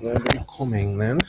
Nobody coming then.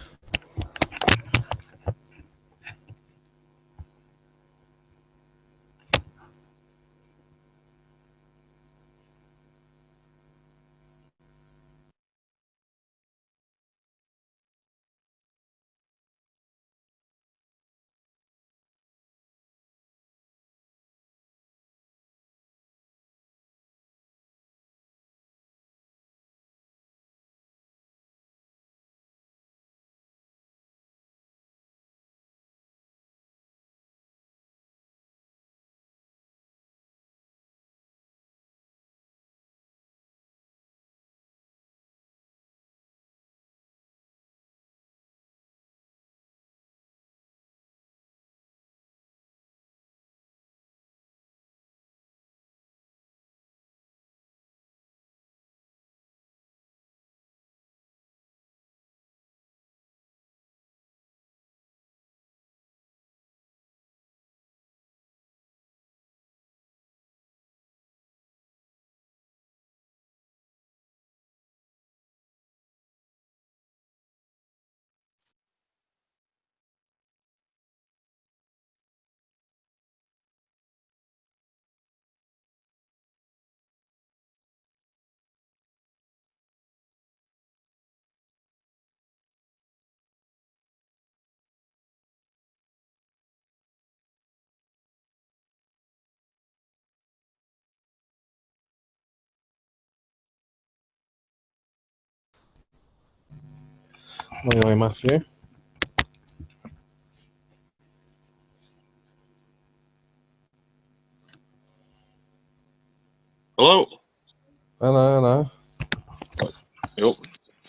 Anyway, Matthew. Hello. Hello. Yep.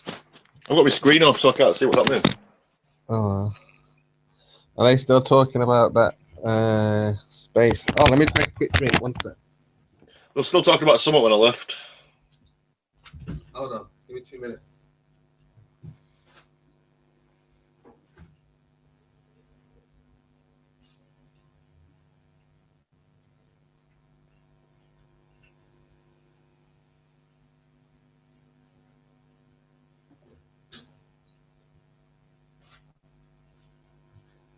I've got my screen off, so I can't see what's happening. Oh. Are they still talking about that space? Oh, let me take a quick drink. One sec. They're still talking about something when I left. Hold on. Give me 2 minutes.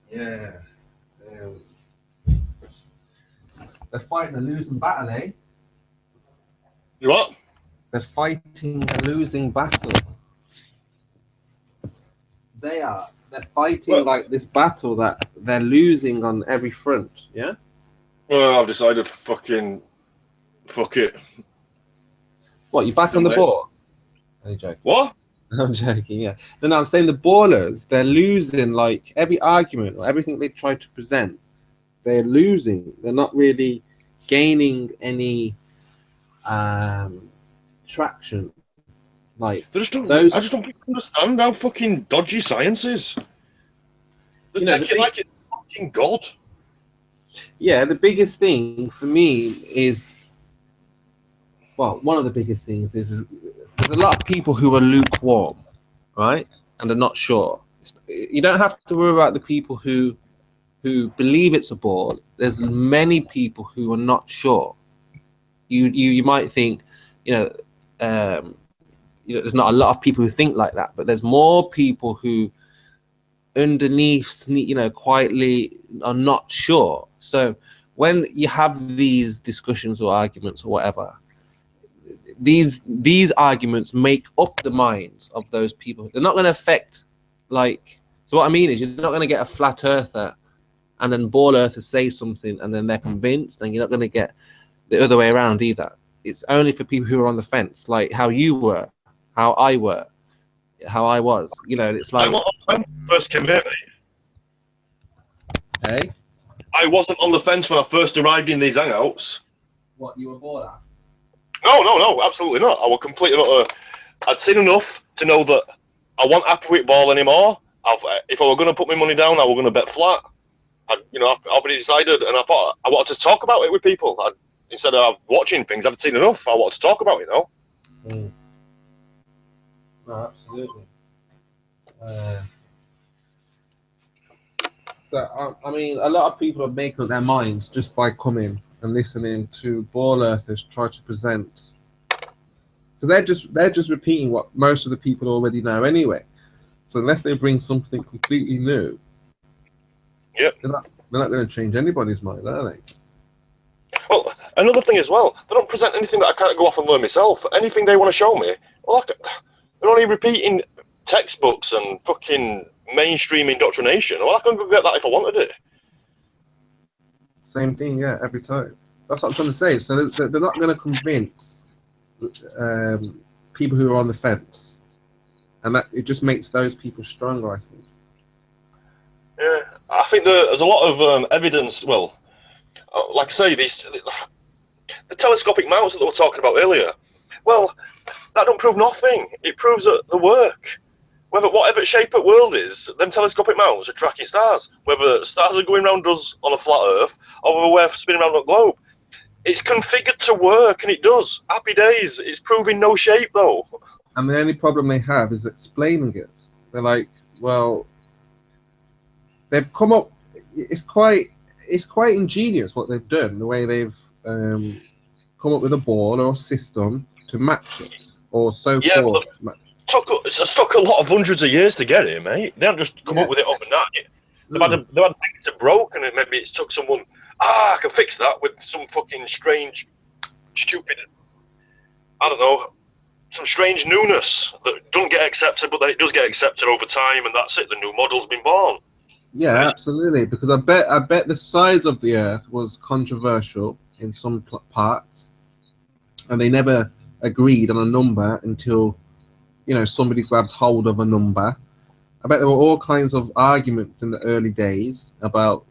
Yeah. They're fighting a losing battle, eh? You what? They're fighting a losing battle. They are. They're fighting like this battle that they're losing on every front, yeah? Well, I've decided fucking fuck it. What, you back on the ball? I'm joking. What? I'm joking, yeah. No, I'm saying the ballers, they're losing like every argument or everything they try to present. They're losing. They're not really gaining any traction. Like I just don't understand how fucking dodgy science is. They take it like it's fucking God. Yeah, the biggest thing for me is, well, one of the biggest things is there's a lot of people who are lukewarm, right? And are not sure. You don't have to worry about the people who believe it's a ball. There's many people who are not sure. You might think, there's not a lot of people who think like that, but there's more people who underneath, quietly are not sure. So when you have these discussions or arguments or whatever, these arguments make up the minds of those people. They're not going to affect, so what I mean is you're not going to get a flat earther and then ball earthers say something and then they're convinced, and you're not going to get the other way around either. It's only for people who are on the fence, like how you were, how I were, how I was. It's like when I first came here, hey, I wasn't on the fence when I first arrived in these hangouts. What, you were bored at? No, absolutely not. I was completely not. I'd seen enough to know that I wasn't happy with ball anymore. If I were going to put my money down, I was going to bet flat. I've already decided, and I thought I wanted to talk about it with people. Instead of watching things, I've seen enough. I wanted to talk about it, No, absolutely. So, I mean, a lot of people are making up their minds just by coming and listening to ball earthers try to present, because they're just repeating what most of the people already know anyway. So unless they bring something completely new, Yep. they're not going to change anybody's mind, are they? Well, another thing as well, they don't present anything that I can't go off and learn myself. Anything they want to show me, well, they're only repeating textbooks and fucking mainstream indoctrination. Well, I can go get that if I wanted it. Same thing, yeah, every time. That's what I'm trying to say. So they're not going to convince people who are on the fence, and that it just makes those people stronger, I think. Yeah, I think there's a lot of evidence. Well, like I say, the telescopic mounts that they were talking about earlier. Well, that don't prove nothing. It proves that they work. Whatever shape the world is, them telescopic mounts are tracking stars. Whether stars are going around us on a flat Earth or whether we're spinning around the globe, it's configured to work, and it does. Happy days. It's proving no shape though. And the only problem they have is explaining it. They're like, well, they've come up. It's quite ingenious what they've done. The way they've come up with a ball or a system to match it, or so-called match. It's took a lot of hundreds of years to get here, mate. They haven't just come up with it overnight. They've had things that broke, and maybe it's took someone. I can fix that with some fucking strange, stupid. I don't know, some strange newness that doesn't get accepted, but then it does get accepted over time, and that's it. The new model's been born. Yeah, absolutely. Because I bet the size of the Earth was controversial in some parts, and they never agreed on a number until, somebody grabbed hold of a number. I bet there were all kinds of arguments in the early days about,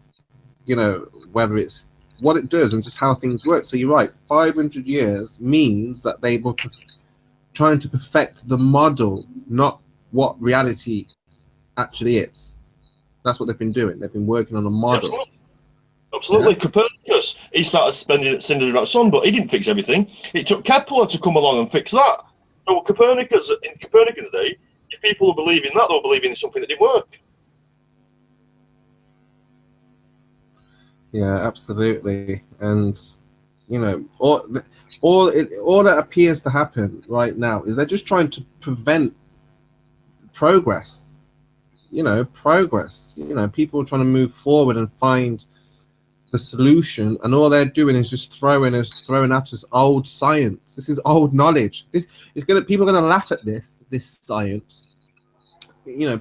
whether it's what it does and just how things work. So you're right, 500 years means that they were trying to perfect the model, not what reality actually is. That's what they've been doing. They've been working on a model. Absolutely. Yeah. Copernicus, he started sending it around the sun, but he didn't fix everything. It took Kepler to come along and fix that. So in Copernicus' day, if people were believing that, they were believing in something that didn't work. Yeah, absolutely. And, all that appears to happen right now is they're just trying to prevent progress. Progress. People are trying to move forward and find the solution, and all they're doing is just throwing at us old science. This is old knowledge. People are gonna laugh at this science.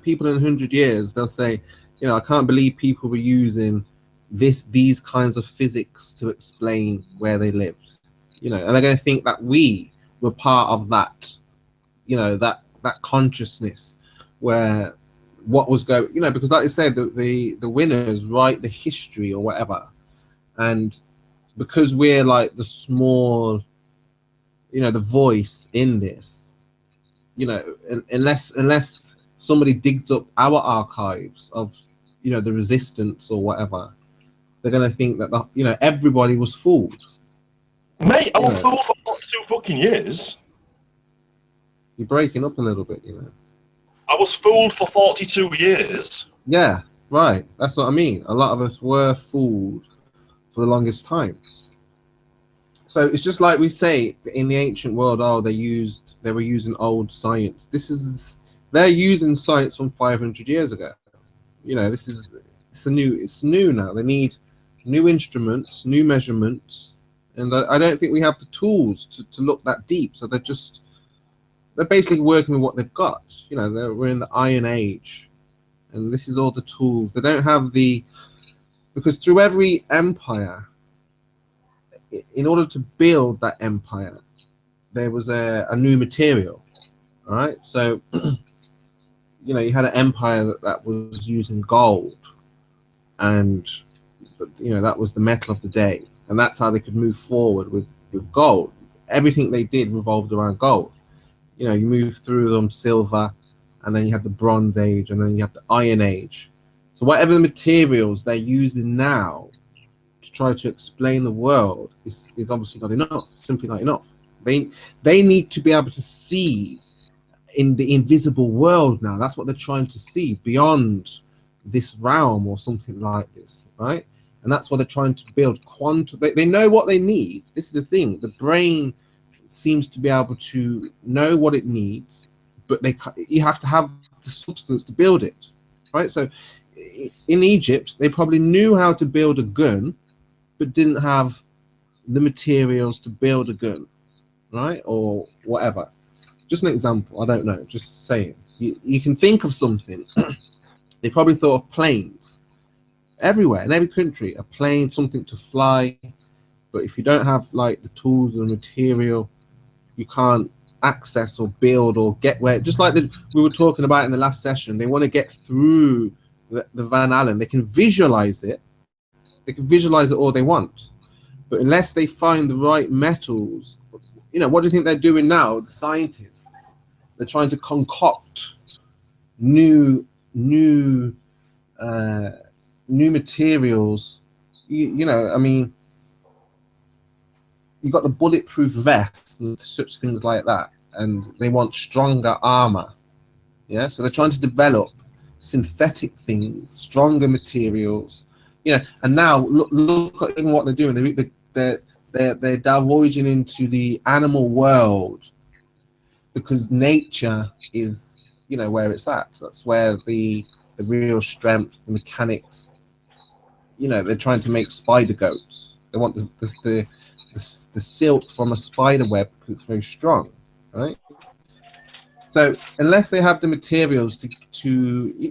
People in 100 years, they'll say, I can't believe people were using these kinds of physics to explain where they lived. And they're gonna think that we were part of that, that consciousness where what was going, because like I said, the winners write the history or whatever, and because we're like the small, the voice in this, unless somebody digs up our archives of, the resistance or whatever, they're gonna think that everybody was fooled. Mate, I was fooled for 42 fucking years. You're breaking up a little bit, I was fooled for 42 years. Yeah, right. That's what I mean. A lot of us were fooled for the longest time. So it's just like we say in the ancient world, they were using old science. They're using science from 500 years ago. It's new now. They need new instruments, new measurements, and I don't think we have the tools to look that deep. So they're basically working with what they've got. We're in the Iron Age, and this is all the tools. They don't have because through every empire, in order to build that empire, there was a new material. All right, so you had an empire that was using gold, and that was the metal of the day, and that's how they could move forward with gold. Everything they did revolved around gold. You move through them, silver, and then you have the Bronze Age, and then you have the Iron Age. So whatever the materials they're using now to try to explain the world is obviously not enough, simply not enough. They need to be able to see in the invisible world now. That's what they're trying to see beyond this realm or something like this, right? And that's what they're trying to build. Quantum. They know what they need. This is the thing. The brain seems to be able to know what it needs, but you have to have the substance to build it, right? So in Egypt, they probably knew how to build a gun, but didn't have the materials to build a gun, right? Or whatever. Just an example. I don't know. Just saying. You can think of something. They probably thought of planes everywhere in every country. A plane, something to fly. But if you don't have like the tools and material, you can't access or build or get where. Just like we were talking about in the last session, they want to get through the Van Allen. They can visualize it. They can visualize it all they want, but unless they find the right metals, what do you think they're doing now? The scientists, they're trying to concoct new materials. I mean, you got the bulletproof vests and such things like that, and they want stronger armor. Yeah, so they're trying to develop synthetic things, stronger materials. And now look at what they're doing. They're divulging into the animal world because nature is, where it's at. So that's where the real strength, the mechanics. They're trying to make spider goats. They want the silk from a spider web because it's very strong, right? So unless they have the materials to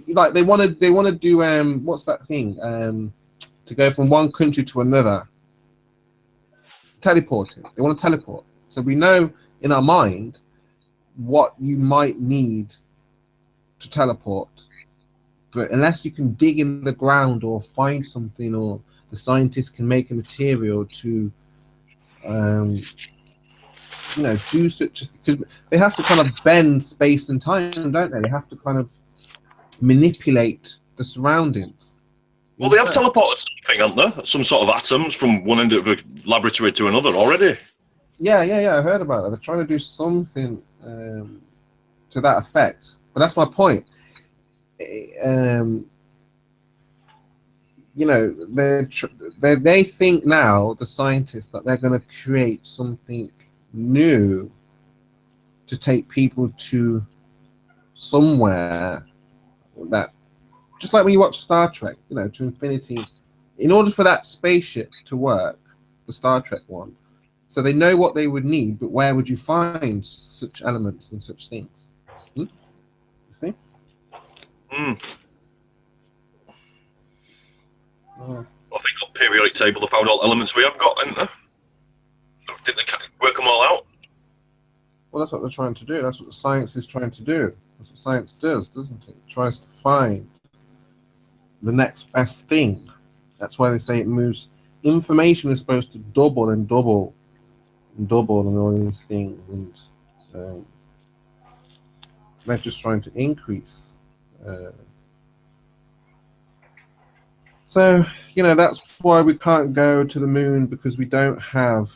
like they want to do what's that thing to go from one country to another, teleporting. They want to teleport. So we know in our mind what you might need to teleport, but unless you can dig in the ground or find something, or the scientists can make a material to do such, because they have to kind of bend space and time, don't they? They have to kind of manipulate the surroundings. Well, they have teleported something, haven't they? Some sort of atoms from one end of a laboratory to another already. Yeah. I heard about that. They're trying to do something to that effect. But that's my point. They think now, the scientists, that they're going to create something new to take people to somewhere that, just like when you watch Star Trek, to infinity. In order for that spaceship to work, the Star Trek one, so they know what they would need, but where would you find such elements and such things? You see? Well, they got periodic table to found all elements we have got, haven't they? Did they work them all out? Well, that's what they're trying to do. That's what science is trying to do. That's what science does, doesn't it? It tries to find the next best thing. That's why they say it moves. Information is supposed to double and double and double and all these things, and they're just trying to increase. So, that's why we can't go to the moon, because we don't have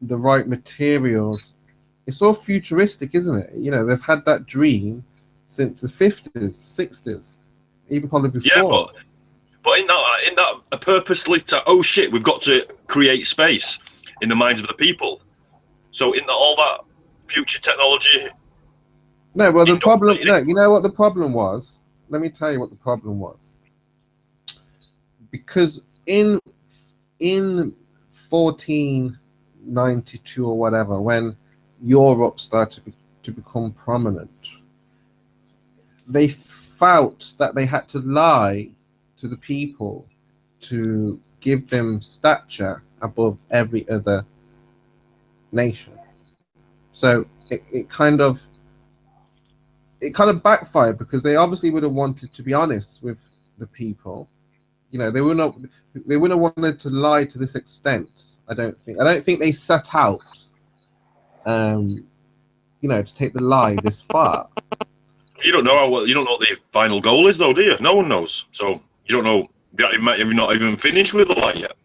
the right materials. It's all futuristic, isn't it? They've had that dream since the 50s, 60s, even probably before. Yeah, but in that a purposely oh shit, we've got to create space in the minds of the people. So in all that future technology. No, well, the problem. No, you know what the problem was? Let me tell you what the problem was. Because in 1492 or whatever, when Europe started to become prominent, they felt that they had to lie to the people to give them stature above every other nation. So it kind of backfired, because they obviously would have wanted to be honest with the people. They wouldn't have wanted to lie to this extent. I don't think they set out to take the lie this far. You don't know what the final goal is, though, do you? No one knows. So you don't know. You've not even finished with the lie yet.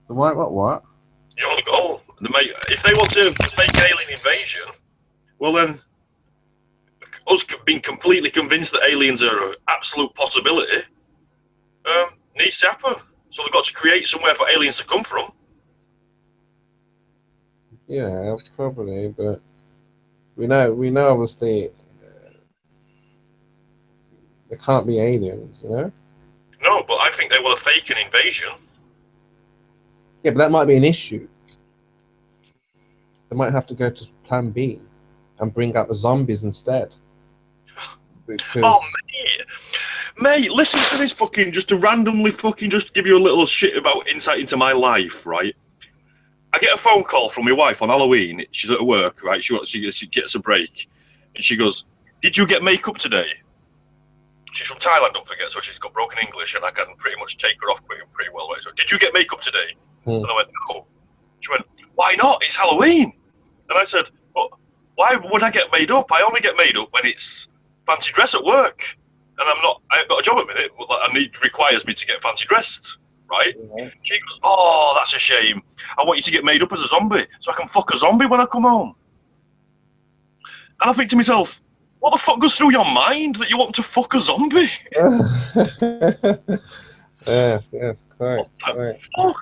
The what? You know the goal. If they want to make alien invasion, well then, us being completely convinced that aliens are an absolute possibility needs to happen. So they've got to create somewhere for aliens to come from. Yeah, probably, but we know obviously They can't be aliens, you know? No, but I think they were fake an invasion. Yeah, but that might be an issue. They might have to go to plan B and bring out the zombies instead. Because Oh, mate, listen to this fucking, just to randomly fucking just give you a little shit about insight into my life, right? I get a phone call from my wife on Halloween. She's at work, right? She gets a break. And she goes, "Did you get makeup today?" She's from Thailand, don't forget, so she's got broken English, and I can pretty much take her off pretty well. Right? So, "Did you get makeup today?" And I went, "No." She went, "Why not? It's Halloween." And I said, "But why would I get made up? I only get made up when it's fancy dress at work. And I haven't got a job at the minute, but requires me to get fancy dressed, right?" She goes, "Oh, that's a shame. I want you to get made up as a zombie so I can fuck a zombie when I come home." And I think to myself, what the fuck goes through your mind that you want to fuck a zombie? yes, quite. Oh.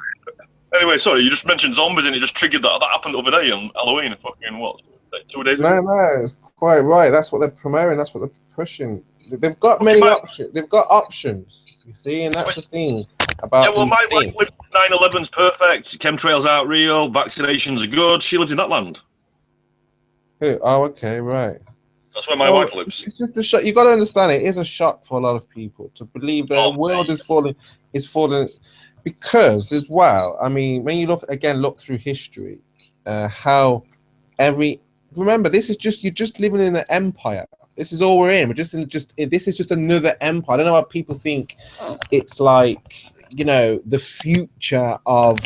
Anyway, sorry, you just mentioned zombies and it just triggered that. That happened over day on Halloween. Fucking what? Like 2 days ago? No, it's quite right. That's what they're promoting. That's what they're pushing. They've got many options. They've got options. You see, and that's the thing about these things. 9/11's perfect. Chemtrails aren't real. Vaccinations are good. She lives in that land. Oh, okay, right. That's where my wife lives. It's just a shock. You got to understand it is a shock for a lot of people to believe the world is falling because as well. I mean, when you look through history, how remember this is just you're just living in an empire. This is all we're in. This is just another empire. I don't know why people think it's like the future of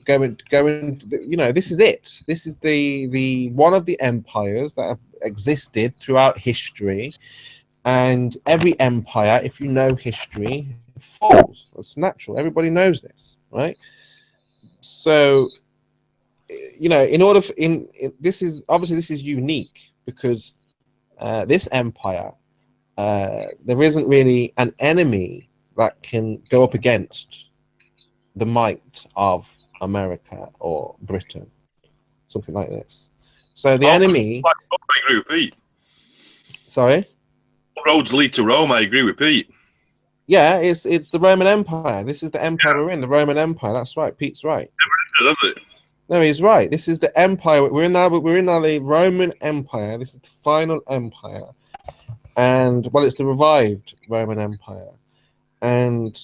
going. This is it. This is the one of the empires that have existed throughout history, and every empire, if you know history, falls. That's natural. Everybody knows this, right? So, this is unique because this empire, there isn't really an enemy that can go up against the might of America or Britain, something like this. So the enemy. I agree with Pete. Sorry. Roads lead to Rome. I agree with Pete. Yeah, it's the Roman Empire. This is the empire we're in, the Roman Empire. That's right. Pete's right. Never ended, No, he's right. This is the empire we're in now. But we're in now the Roman Empire. This is the final empire, and it's the revived Roman Empire, and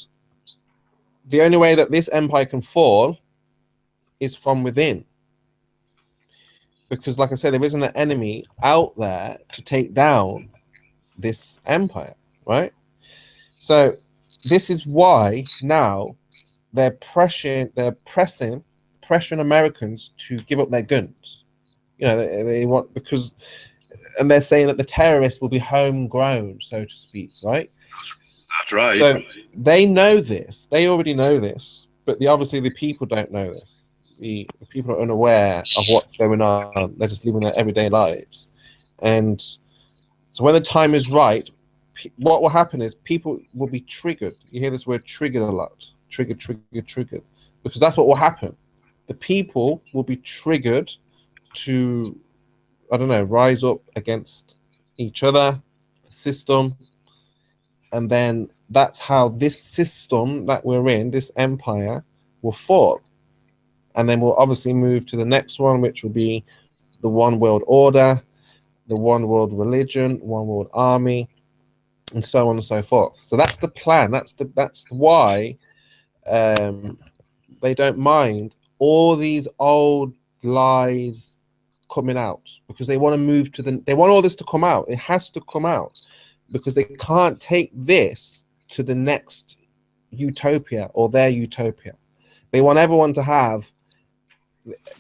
the only way that this empire can fall is from within. Because, like I said, there isn't an enemy out there to take down this empire, right? So this is why now they're pressuring Americans to give up their guns. They want and they're saying that the terrorists will be homegrown, so to speak, right? That's right. So they know this. They already know this, but obviously the people don't know this. The people are unaware of what's going on. They're just living their everyday lives. And so when the time is right, what will happen is people will be triggered. You hear this word triggered a lot. Triggered. Because that's what will happen. The people will be triggered to, rise up against each other, the system. And then that's how this system that we're in, this empire, will fall. And then we'll obviously move to the next one, which will be the one world order, the one world religion, one world army, and so on and so forth. So that's the plan. That's why they don't mind all these old lies coming out, because they want to move they want all this to come out. It has to come out because they can't take this to the next utopia or their utopia. They want everyone to have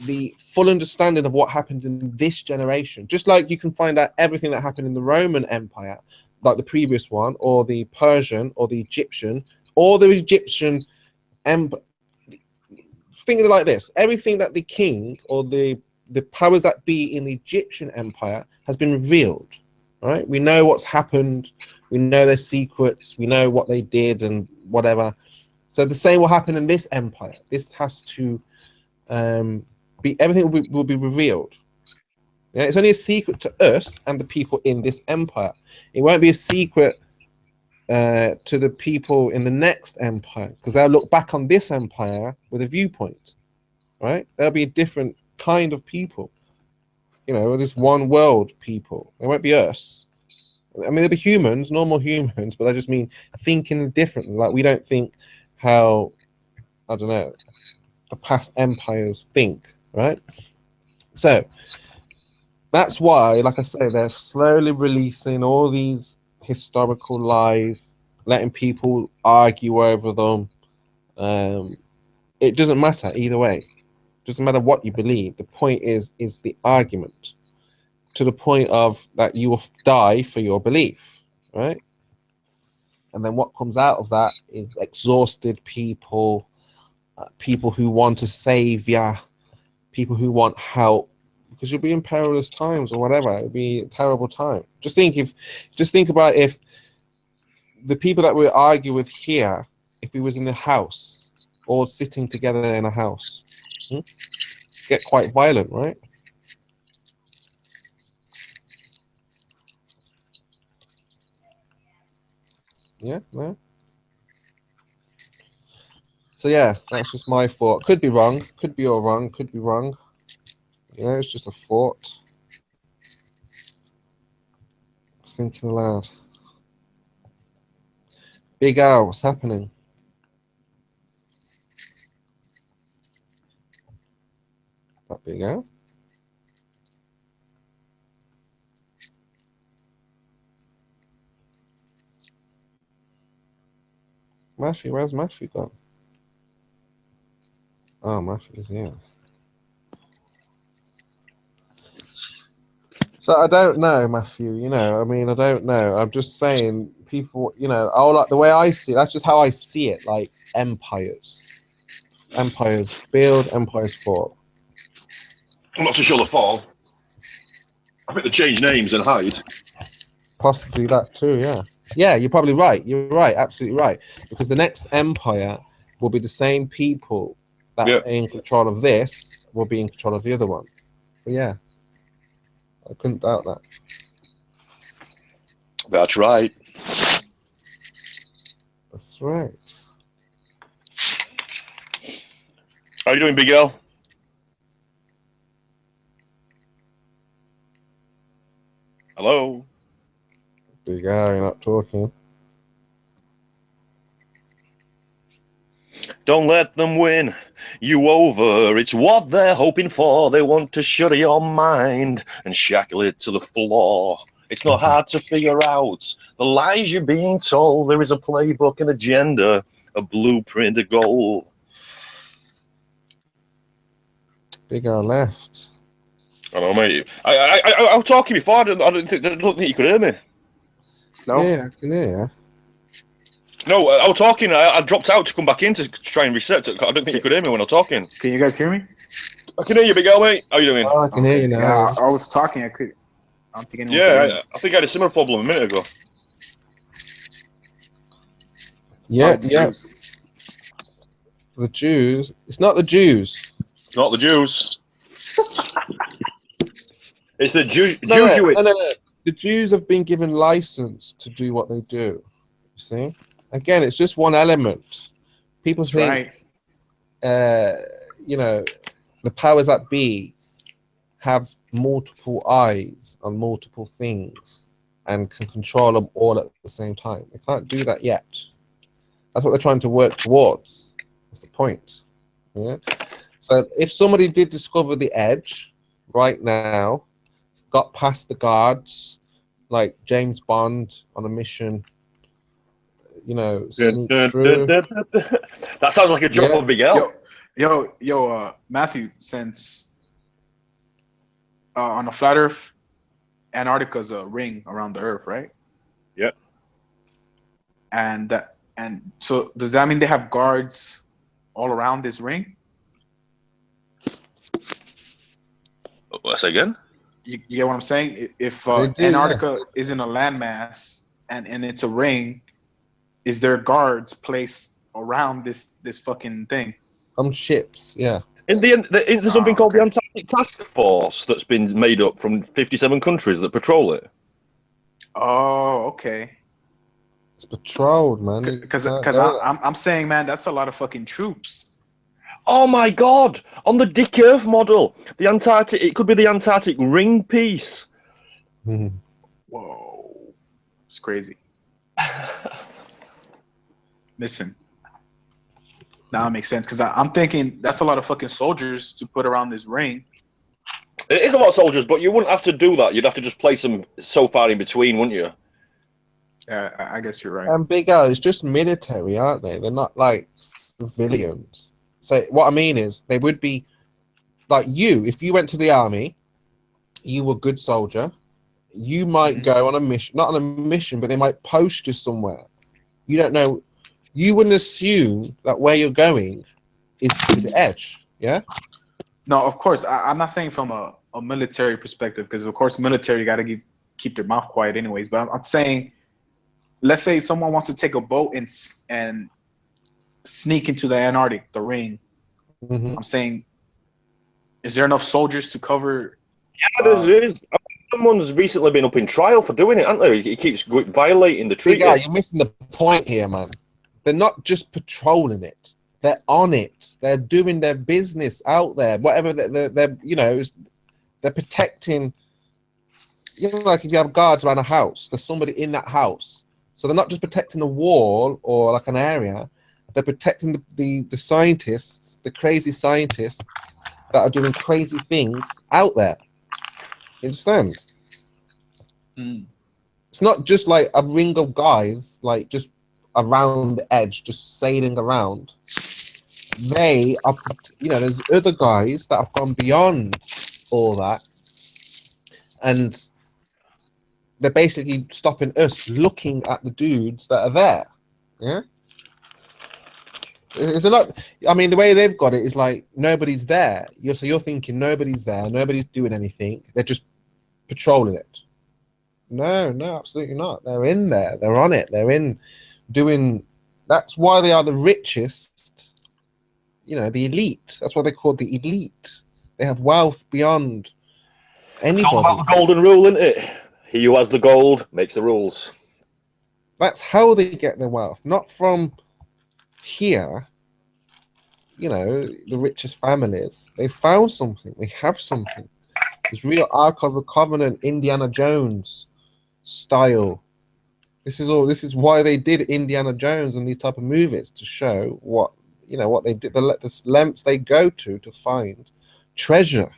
the full understanding of what happened in this generation. Just like you can find out everything that happened in the Roman Empire, like the previous one, or the Persian, or the Egyptian, or the Egyptian empire. Think of it like this: everything that the king or the powers that be in the Egyptian empire has been revealed. Right? We know what's happened. We know their secrets. We know what they did and whatever. So the same will happen in this empire. This has to be, everything will be revealed. Yeah, it's only a secret to us and the people in this empire. It won't be a secret to the people in the next empire, because they'll look back on this empire with a viewpoint, right? There'll be a different kind of people, you know, this one world people. It won't be us. I mean, there'll be humans, normal humans, but I just mean thinking differently. Like, we don't think how, I don't know, the past empires think, right? So that's why, like I say, they're slowly releasing all these historical lies, letting people argue over them. It doesn't matter either way. It doesn't matter what you believe. The point is the argument, to the point of that you will die for your belief, right? And then what comes out of that is exhausted people, people who want a savior, people who want help, because you'll be in perilous times or whatever. It'll be a terrible time. Just think about if the people that we argue with here, if we was in a house, all sitting together in a house, get quite violent, right? Yeah, no. So yeah, that's just my thought. Could be wrong, could be all wrong, could be wrong. You know, it's just a thought. Thinking aloud. Big Al, what's happening? That Big Al? Matthew, where's Matthew gone? Oh, Matthew's here. So I don't know, Matthew, you know, I mean, I don't know. I'm just saying people, you know, all like the way I see it, that's just how I see it, like empires. Empires build, empires fall. I'm not too sure the fall. I think they change names and hide. Possibly that too, yeah. Yeah, you're probably right. You're right, absolutely right. Because the next empire will be the same people that are in control of this will be in control of the other one. So yeah, I couldn't doubt that. That's right. That's right. How you doing, Big L? Hello? Big Al, you're not talking. Don't let them win you over. It's what they're hoping for. They want to shut your mind and shackle it to the floor. It's not hard to figure out the lies you're being told. There is a playbook, an agenda, a blueprint, a goal. Big Al left. I know, mate. I was talking before. I don't think you could hear me. No? Yeah, I can hear you. No, I was talking. I dropped out to come back in to try and reset. I don't think you could hear me when I was talking. Can you guys hear me? I can hear you, Big L, mate. How you doing? Oh, I can hear you now. Yeah, I was talking. I don't think anyone could hear me. I think I had a similar problem a minute ago. Yeah, Oh, yeah. Jews. The Jews. It's not the Jews. It's not the Jews. It's the Jews. No. The Jews have been given license to do what they do. You see? Again, it's just one element. People That's think, right. you know, the powers that be have multiple eyes on multiple things and can control them all at the same time. They can't do that yet. That's what they're trying to work towards. That's the point. Yeah. So if somebody did discover the edge right now, got past the guards, like James Bond on a mission, you know, sneak through. That sounds like a job of Big L. Yo, Matthew, since on a flat Earth, Antarctica's a ring around the Earth, right? Yeah. And so does that mean they have guards all around this ring? What's that again? You get what I'm saying? If They do, Antarctica yes. isn't a landmass and it's a ring, is there guards placed around this fucking thing? On ships, yeah. There's something called the Antarctic Task Force that's been made up from 57 countries that patrol it. Oh, okay. It's patrolled, man. Because They're- I'm saying, man, that's a lot of fucking troops. Oh my God! On the Dick Earth model, the Antarctic. It could be the Antarctic ring piece. Mhm. Whoa, it's crazy. Listen, now it makes sense because I'm thinking that's a lot of fucking soldiers to put around this ring. It is a lot of soldiers, but you wouldn't have to do that. You'd have to just place them so far in between, wouldn't you? Yeah, I guess you're right. And Big Al, it's just military, aren't they? They're not like civilians. So what I mean is, they would be like you. If you went to the army, you were a good soldier. You might go on a mission, not on a mission, but they might post you somewhere. You don't know. You wouldn't assume that where you're going is to the edge. Yeah. No, of course, I'm not saying from a military perspective because, of course, military got to keep their mouth quiet anyways. But I'm saying, let's say someone wants to take a boat and sneak into the Antarctic, the ring. Mhm. I'm saying, is there enough soldiers to cover? Yeah, there is. Someone's recently been up in trial for doing it, hasn't they? He keeps violating the Big treaty. Al, you're missing the point here, man. They're not just patrolling it. They're on it. They're doing their business out there. Whatever they're you know, they're protecting. You know, like if you have guards around a house, there's somebody in that house. So they're not just protecting a wall or like an area. They're protecting the scientists, the crazy scientists that are doing crazy things out there. You understand? It's not just like a ring of guys, like just around the edge, just sailing around. They are, you know, there's other guys that have gone beyond all that, and they're basically stopping us looking at the dudes that are there. Yeah. They're not. I mean, the way they've got it is like nobody's there. You're thinking nobody's there, nobody's doing anything. They're just patrolling it. No, absolutely not. They're in there. They're on it. They're in doing. That's why they are the richest. You know, the elite. That's what they call the elite. They have wealth beyond It's all anybody. about the golden rule, isn't it? He who has the gold makes the rules. That's how they get their wealth, not from here. You know, the richest families. They found something. They have something. It's real Ark of the Covenant, Indiana Jones style. This is why they did Indiana Jones and these type of movies, to show what, you know, what they did, the lengths they go to find treasure.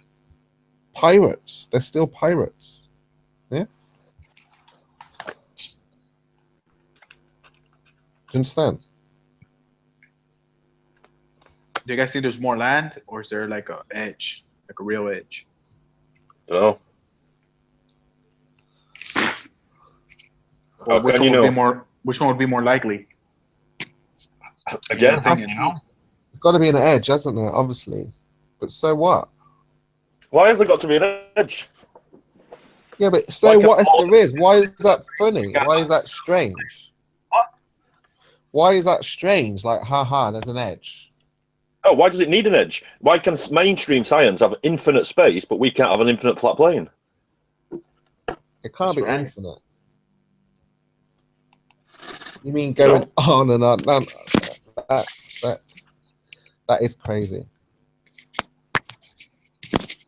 Pirates. They're still pirates. Yeah. Do you understand? Do you guys think there's more land, or is there like a edge, like a real edge? No. Or How can you know? which one would be more likely? Again, In your opinion? It's got to be an edge, hasn't there? Obviously, but so what? why has there got to be an edge? Yeah, but so Like a what if ball- there is? Why is that funny? Why is that strange? What? Why is that strange? Like, haha, there's an edge. Oh, why does it need an edge? Why can mainstream science have infinite space, but we can't have an infinite flat plane? It can't That's be right. infinite. You mean going on and on? No, that is crazy.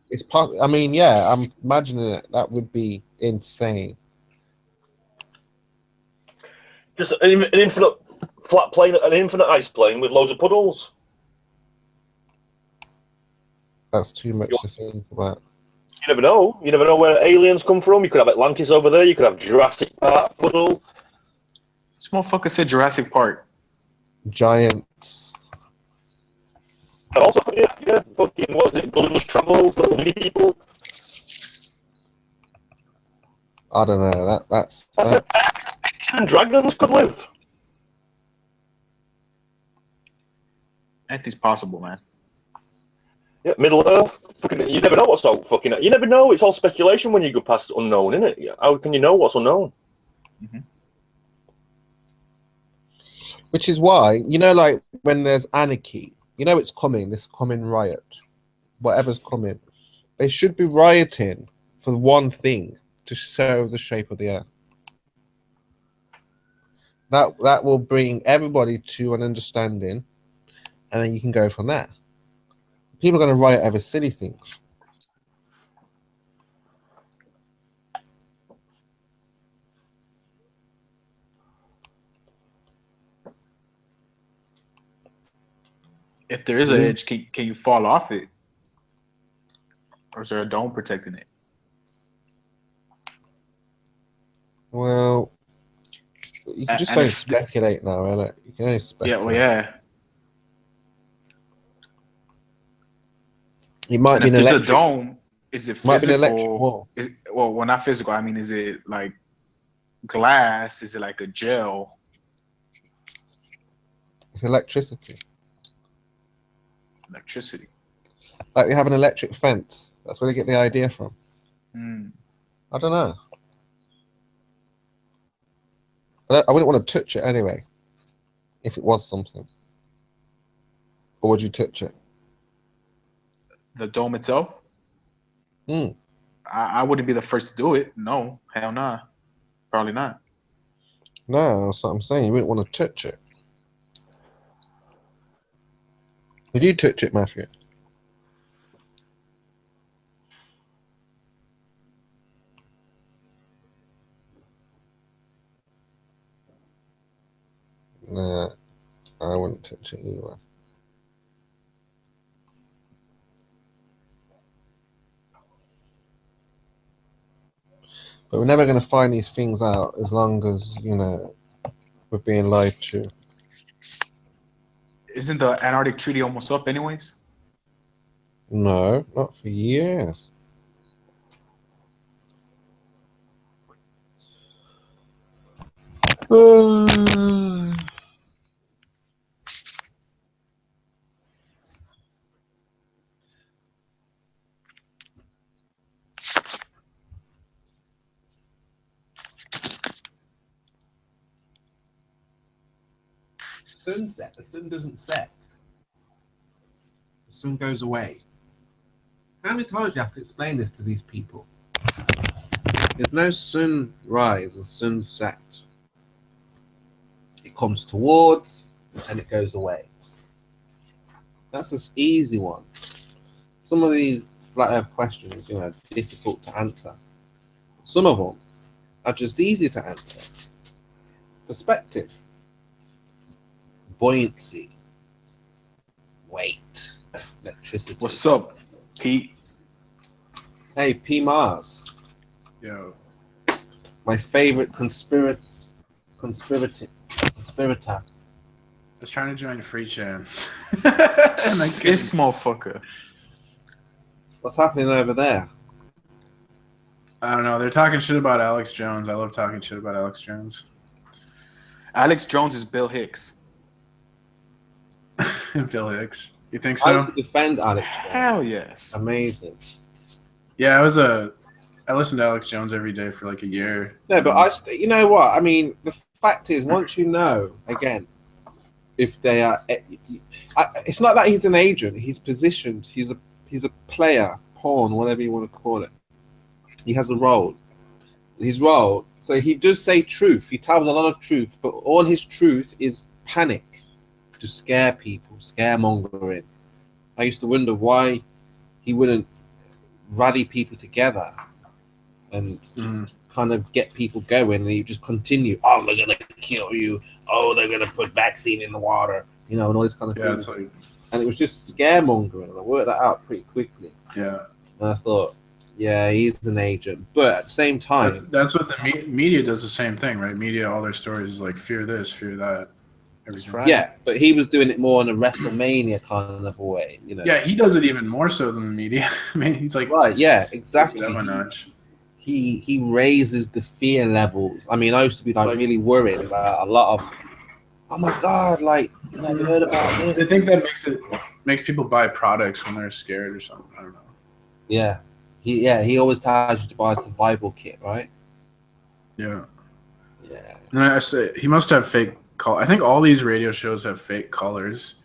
It's I mean, yeah, I'm imagining it. That would be insane. Just an infinite flat plane, an infinite ice plane with loads of puddles. That's too much to think about. You never know. You never know where aliens come from. You could have Atlantis over there. You could have Jurassic Park puddle. This motherfucker said Jurassic Park. Giants. And also, yeah, fucking, what was it? Bloodless Travels, little mini people. I don't know. That's And dragons could live. Anything's possible, man. Yeah, Middle Earth. Fucking, you never know what's so fucking. You never know. It's all speculation when you go past unknown, isn't it? How can you know what's unknown? Which is why, you know, like when there's anarchy, you know it's coming, this coming riot, whatever's coming. They should be rioting for one thing, to show the shape of the earth. That will bring everybody to an understanding, and then you can go from there. People are going to riot over silly things. If there is an edge, can you fall off it, or is there a dome protecting it? Well, you can just And only if speculate now, innit? You can only yeah, speculate. well, yeah. It might And be if an there's a electric. dome, is it Might be an electric physical? wall. Well, not physical. I mean, is it like glass? Is it like a gel? It's electricity. Electricity. Like they have an electric fence. That's where they get the idea from. Mm. I don't know. I wouldn't want to touch it anyway. If it was something. Or would you touch it? The dome itself? Hmm. I wouldn't be the first to do it. No, hell nah. Probably not. No, that's what I'm saying. You wouldn't want to touch it. Would you touch it, Matthew? Nah, I wouldn't touch it either. But we're never going to find these things out as long as, we're being lied to. Isn't the Antarctic Treaty almost up, anyways? No, not for years. Sunset. The sun doesn't set. The sun goes away. How many times do you have to explain this to these people? There's no sunrise or sunset. It comes towards and it goes away. That's an easy one. Some of these flat earth questions, are difficult to answer. Some of them are just easy to answer. Perspective. Buoyancy. Weight. Electricity. What's up, Pete? Hey, P. Mars. Yo, My favorite conspirator. I was trying to join Free Chan. And I couldn't. This motherfucker. What's happening over there? I don't know. They're talking shit about Alex Jones. I love talking shit about Alex Jones. Alex Jones is Bill Hicks. Bill Hicks. You think I so? would defend Alex Jones. Hell yes. Amazing. Yeah, I listened to Alex Jones every day for like a year. No, but you know what? I mean, the fact is, once you know, again, if they are, it's not that he's an agent. He's positioned. He's a player, pawn, whatever you want to call it. He has a role. His role. So he does say truth. He tells a lot of truth, but all his truth is panic, to scare people, scaremongering. I used to wonder why he wouldn't rally people together and kind of get people going, and he just continue. Oh, they're gonna kill you. Oh, they're gonna put vaccine in the water. And all this kind of Yeah, thing. it's like, And it was just scaremongering. And I worked that out pretty quickly. yeah. And I thought, yeah, he's an agent, but at the same time, That's what the media does the same thing, right? Media, all their stories is like fear this, fear that. Everything. right. yeah. But he was doing it more in a WrestleMania kind of a way, Yeah, he does it even more so than the media. I mean, he's like, Right? Yeah, exactly. that one notch. He raises the fear levels. I mean, I used to be like really worried about a lot of. Oh my God! Like, you heard about I this? think that makes people buy products when they're scared or something. I don't know. Yeah, he always tells you to buy a survival kit, right? Yeah. Yeah. And I say he must have fake call. I think all these radio shows have fake callers,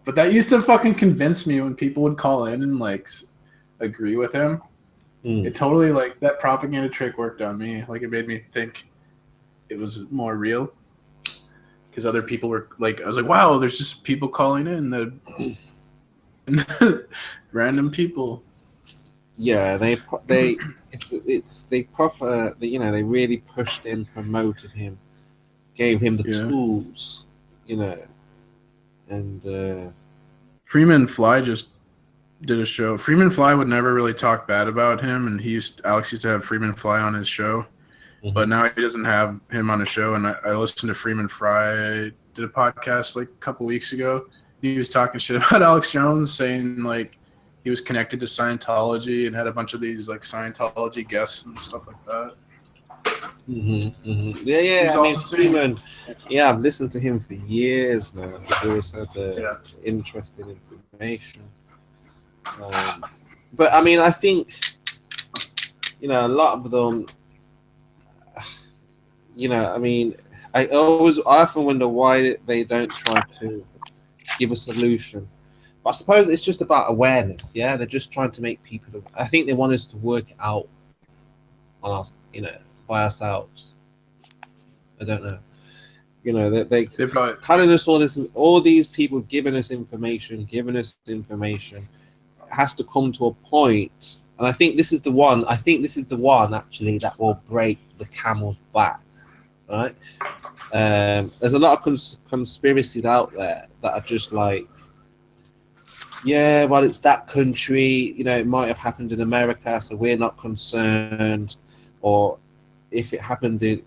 but that used to fucking convince me when people would call in and like agree with him. It totally that propaganda trick worked on me. Like it made me think it was more real. because other people were like, I was like, wow, there's just people calling in that random people. Yeah, they proper, you know, they really pushed him, promoted him, gave him the tools, you know, and Freeman Fly just did a show. Freeman Fly would never really talk bad about him, and Alex used to have Freeman Fly on his show, but now he doesn't have him on his show. And I listened to Freeman Fry did a podcast like a couple weeks ago. He was talking shit about Alex Jones, saying like he was connected to Scientology and had a bunch of these like Scientology guests and stuff like that. Yeah. I mean, Freeman. Yeah, I've listened to him for years now. He's always had interesting information. But I mean, I think, you know, a lot of them, you know, I mean, I often wonder why they don't try to give a solution. But I suppose it's just about awareness. Yeah, they're just trying to make people. I think they want us to work it out on us, you know, by ourselves. I don't know. You know, they're telling us all these people giving us information. It has to come to a point, and I think this is the one. Actually that will break the camel's back. Right? There's a lot of conspiracies out there that are just like, yeah, well, it's that country. You know, it might have happened in America, so we're not concerned. Or if it happened in,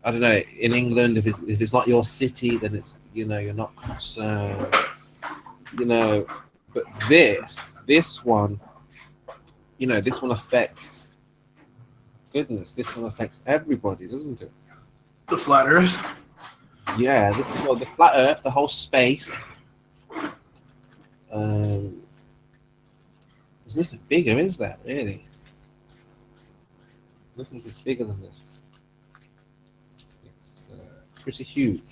I don't know, in England, if it's not your city, then it's, you know, you're not concerned. You know, but this one, you know, this one affects. Goodness, this one affects everybody, doesn't it? The flat Earth. Yeah, this is the flat Earth, the whole space. There's nothing bigger, is there? Really? Nothing is bigger than this. It's pretty huge.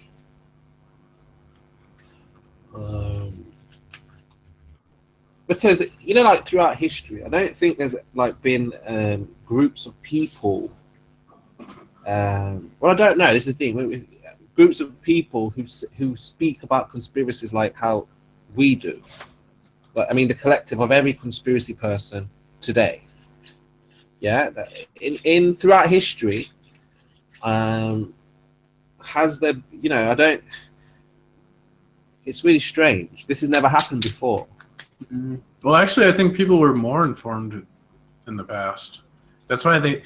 Because, you know, like throughout history, I don't think there's like been groups of people. Well, I don't know. This is the thing. Groups of people who speak about conspiracies like how we do. But I mean, the collective of every conspiracy person today. Yeah, in throughout history, has there? You know, I don't. It's really strange. This has never happened before. Well, actually, I think people were more informed in the past. That's why they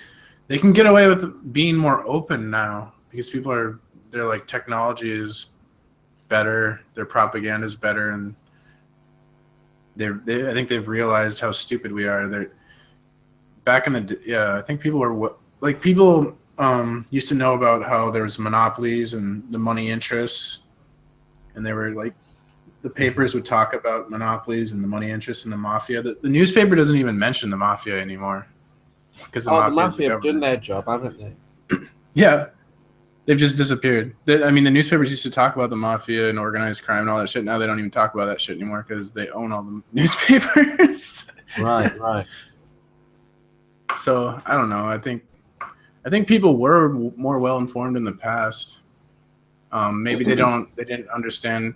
can get away with being more open now, because they're like, technology is better, their propaganda is better, and I think they've realized how stupid we are. They're back in the I think people were like, people used to know about how there was monopolies and the money interests, and they were like, the papers would talk about monopolies and the money interests and the mafia. The newspaper doesn't even mention the mafia anymore, because the mafia have done their job, haven't they? Yeah, they've just disappeared. I mean, the newspapers used to talk about the mafia and organized crime and all that shit. Now they don't even talk about that shit anymore because they own all the newspapers. Right. So I don't know. I think people were more well informed in the past. Maybe they didn't understand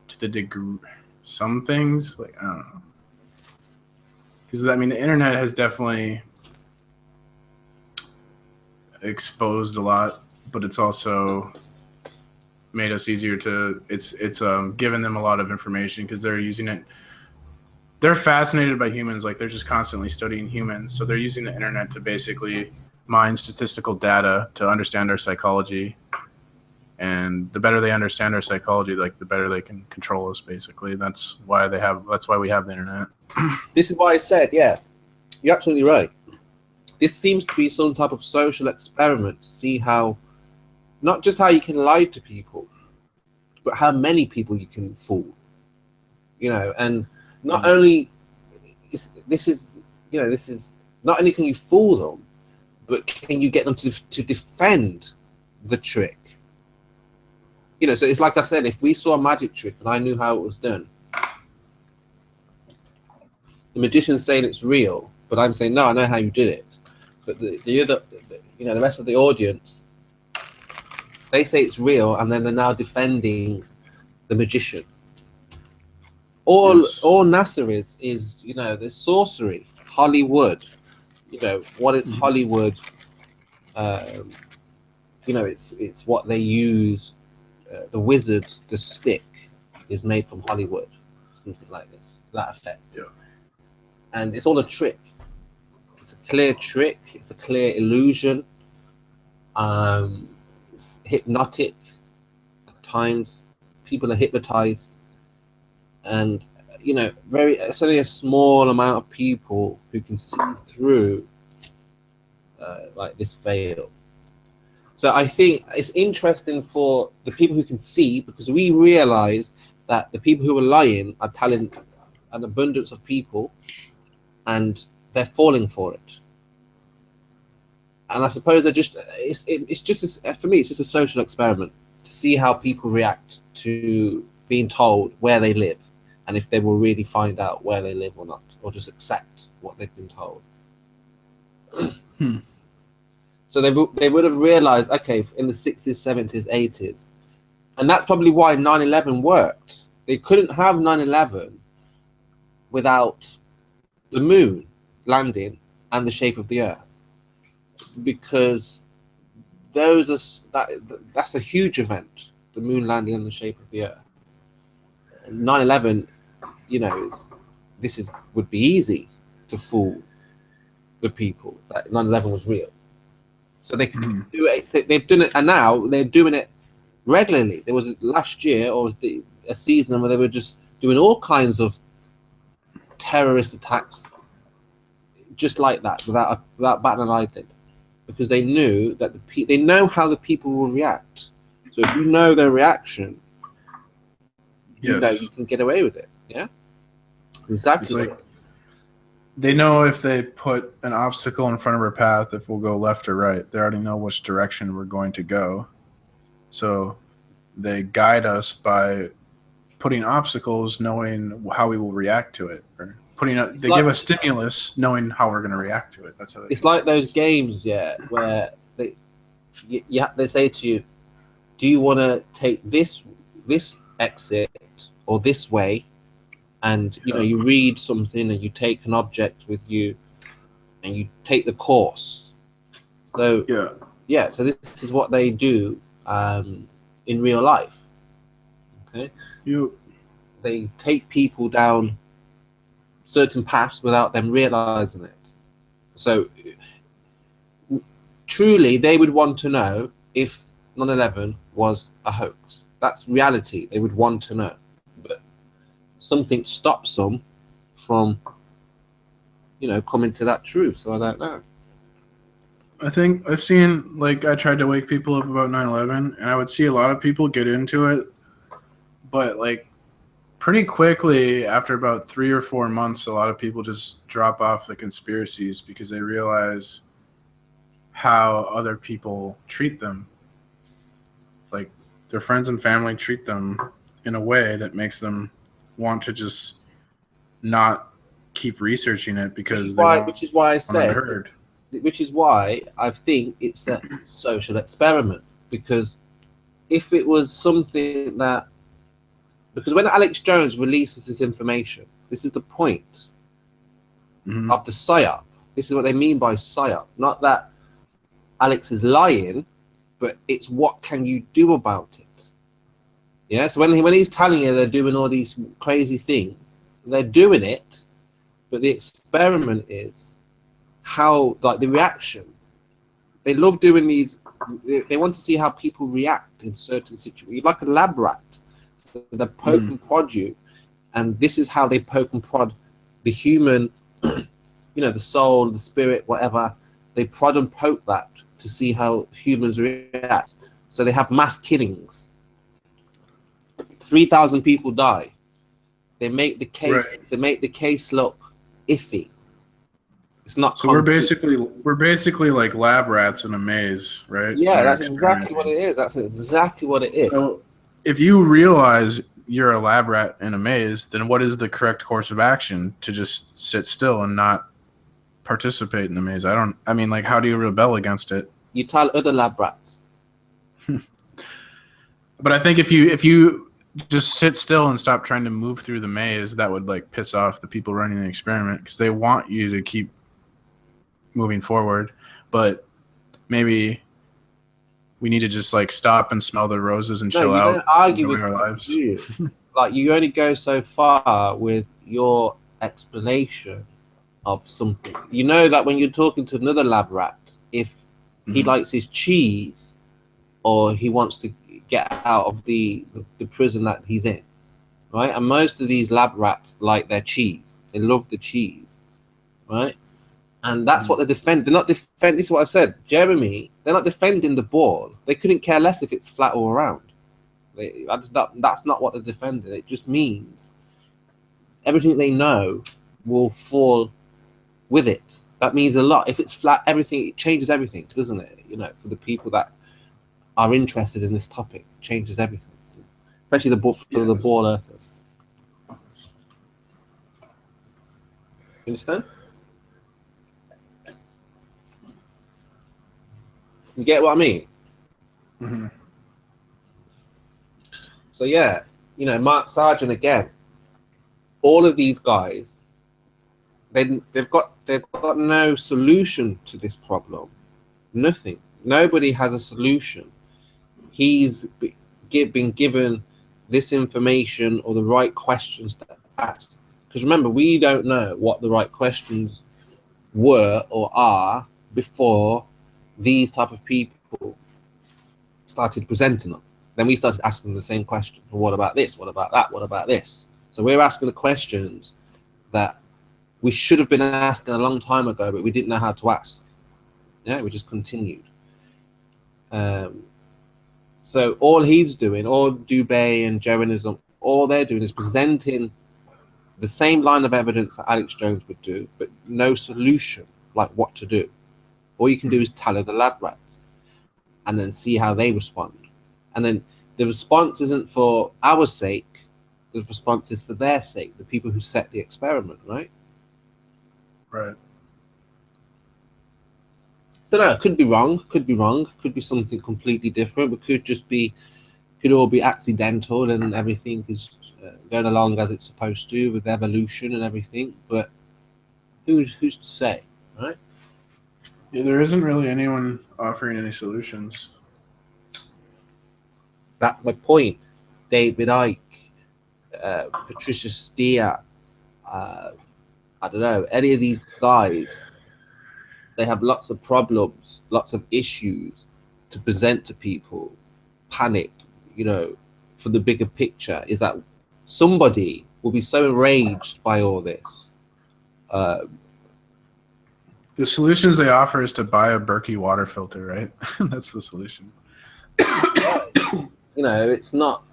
to the degree some things. Like, I don't know. Because I mean, the internet has definitely exposed a lot, but it's also made us easier to. It's given them a lot of information because they're using it. They're fascinated by humans. Like, they're just constantly studying humans, so they're using the internet to basically mine statistical data to understand our psychology. And the better they understand our psychology, like, the better they can control us. Basically, that's why we have the internet. This is why I said, yeah, you're absolutely right. This seems to be some type of social experiment to see how, not just how you can lie to people, but how many people you can fool. You know, and not only this is not only can you fool them, but can you get them to defend the trick? You know, so it's like I said, if we saw a magic trick and I knew how it was done, the magician's saying it's real, but I'm saying, no, I know how you did it. But the rest of the audience They say it's real, and then they're now defending the magician. All NASA is there's sorcery, Hollywood. What is Hollywood? It's what they use. The wizard, the stick, is made from Hollywood, something like this, to that effect. Yeah. And it's all a trick. It's a clear trick. It's a clear illusion. It's hypnotic. At times, people are hypnotized, and it's only a small amount of people who can see through like this veil. So I think it's interesting for the people who can see, because we realize that the people who are lying are telling an abundance of people, and they're falling for it. And I suppose it's just for me, it's just a social experiment to see how people react to being told where they live, and if they will really find out where they live or not, or just accept what they've been told. So they would have realized, okay, in the 60s, 70s, 80s, and that's probably why 9/11 worked. They couldn't have 9/11 without the moon landing and the shape of the Earth, because that's a huge event. The moon landing and the shape of the Earth. 9/11, would be easy to fool the people that 9/11 was real. So they can do it. They've done it, and now they're doing it regularly. There was last year, or a season where they were just doing all kinds of terrorist attacks, just like that, without batting an eyelid, because they knew that they know how the people will react. So if you know their reaction, you can get away with it. Yeah, exactly. They know if they put an obstacle in front of our path, if we'll go left or right. They already know which direction we're going to go. So they guide us by putting obstacles, knowing how we will react to it. Or give us stimulus, knowing how we're going to react to it. That's how it's like those games, where they say to you, do you want to take this exit or this way? And you read something, and you take an object with you, and you take the course. So so this is what they do in real life. Okay, they take people down certain paths without them realizing it. So truly, they would want to know if 9/11 was a hoax. That's reality. They would want to know. Something stops them from, coming to that truth. So I don't know. I think I've seen, I tried to wake people up about 9/11, and I would see a lot of people get into it, but pretty quickly, after about 3 or 4 months, a lot of people just drop off the conspiracies because they realize how other people treat them. Their friends and family treat them in a way that makes them want to just not keep researching it, because which is why I think it's a social experiment. Because if it was something because when Alex Jones releases this information, this is the point of the psyop. This is what they mean by psyop. Not that Alex is lying, but it's what can you do about it. Yeah, so when he's telling you they're doing all these crazy things, they're doing it, but the experiment is how, the reaction. They love doing these. They want to see how people react in certain situations. You're like a lab rat. So they poke and prod you, and this is how they poke and prod the human, the soul, the spirit, whatever. They prod and poke that to see how humans react. So they have mass killings. 3,000 people die. They make the case. Right. They make the case look iffy. It's not. So we're basically like lab rats in a maze, right? Yeah, that's exactly what it is. That's exactly what it is. So if you realize you're a lab rat in a maze, then what is the correct course of action? To just sit still and not participate in the maze? How do you rebel against it? You tell other lab rats. But I think if you just sit still and stop trying to move through the maze, that would like piss off the people running the experiment because they want you to keep moving forward. But maybe we need to just like stop and smell the roses and chill out. Don't argue with our lives. You. Like you only go so far with your explanation of something. You know that when you're talking to another lab rat, if he likes his cheese or he wants to get out of the prison that he's in, right? And most of these lab rats like their cheese. They love the cheese, right? And that's what they defend. They're not defend. This is what I said, Jeremy. They're not defending the ball. They couldn't care less if it's flat or round. That's not what they're defending. It just means everything they know will fall with it. That means a lot. If it's flat, everything, it changes everything, doesn't it? You know, for the people that are interested in this topic, it changes everything, especially the ball earthers. You understand? You get what I mean? Mm-hmm. So yeah, you know, Mark Sargent again. All of these guys, they've got no solution to this problem. Nothing. Nobody has a solution. He's been given this information or the right questions to ask. Because remember, we don't know what the right questions were or are before these type of people started presenting them. Then we started asking the same question. Well, what about this? What about that? What about this? So we're asking the questions that we should have been asking a long time ago, but we didn't know how to ask. Yeah, we just continued. So all he's doing, all Dubé and Joanism, all they're doing is presenting the same line of evidence that Alex Jones would do, but no solution, like what to do. All you can do is tally the lab rats and then see how they respond. And then the response isn't for our sake, the response is for their sake, the people who set the experiment, right? Right. Don't know, could be wrong, could be something completely different, but could all be accidental and everything is going along as it's supposed to with evolution and everything, but who's to say, right? Yeah, there isn't really anyone offering any solutions. That's my point. David Icke, Patricia Steer, I don't know, any of these guys, they have lots of problems, lots of issues to present to people. Panic, you know, for the bigger picture is that somebody will be so enraged by all this. The solutions they offer is to buy a Berkey water filter, right? That's the solution. You know, it's not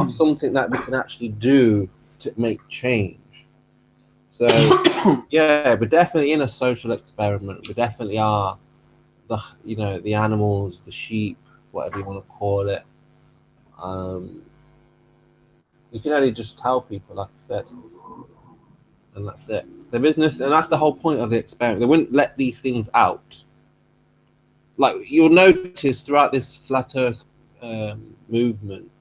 something that we can actually do to make change. So, yeah, we're definitely in a social experiment. We definitely are the animals, the sheep, whatever you want to call it. You can only just tell people, like I said, and that's it. There is nothing, and that's the whole point of the experiment. They wouldn't let these things out. Like you'll notice throughout this flat Earth movement,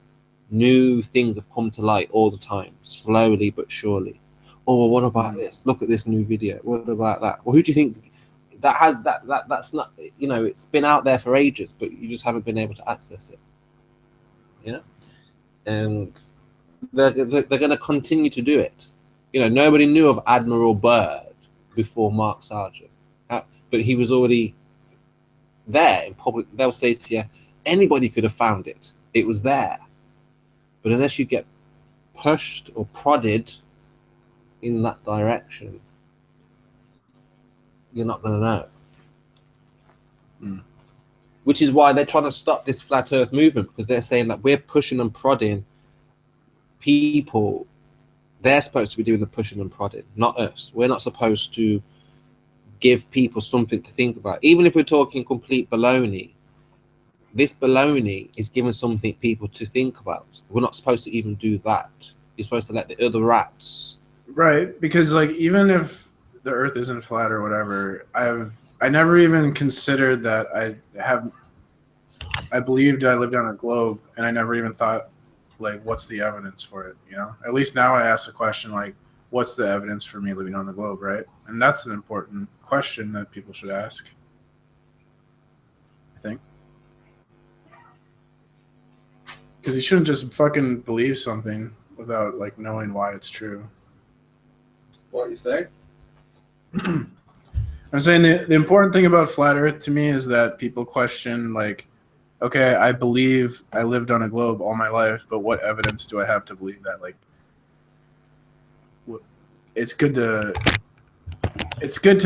new things have come to light all the time, slowly but surely. Oh, well, what about this? Look at this new video. What about that? Well, who do you think that has that's not, you know, it's been out there for ages, but you just haven't been able to access it. Yeah, and they're going to continue to do it. You know, nobody knew of Admiral Byrd before Mark Sargent, but he was already there in public. They'll say to you, anybody could have found it. It was there. But unless you get pushed or prodded in that direction, you're not going to know. Which is why they're trying to stop this flat Earth movement, because they're saying that we're pushing and prodding people. They're supposed to be doing the pushing and prodding, not us. We're not supposed to give people something to think about. Even if we're talking complete baloney, this baloney is giving something people to think about. We're not supposed to even do that. You're supposed to let the other rats. Right, because like even if the Earth isn't flat or whatever, I never even considered that I have I believed I lived on a globe, and I never even thought, like, what's the evidence for it? You know, at least now I ask the question, like, what's the evidence for me living on the globe, right? And that's an important question that people should ask, I think. Because you shouldn't just fucking believe something without, like, knowing why it's true. What you say? I'm saying the important thing about flat Earth to me is that people question, like, okay, I believe I lived on a globe all my life, but what evidence do I have to believe that? Like, it's good to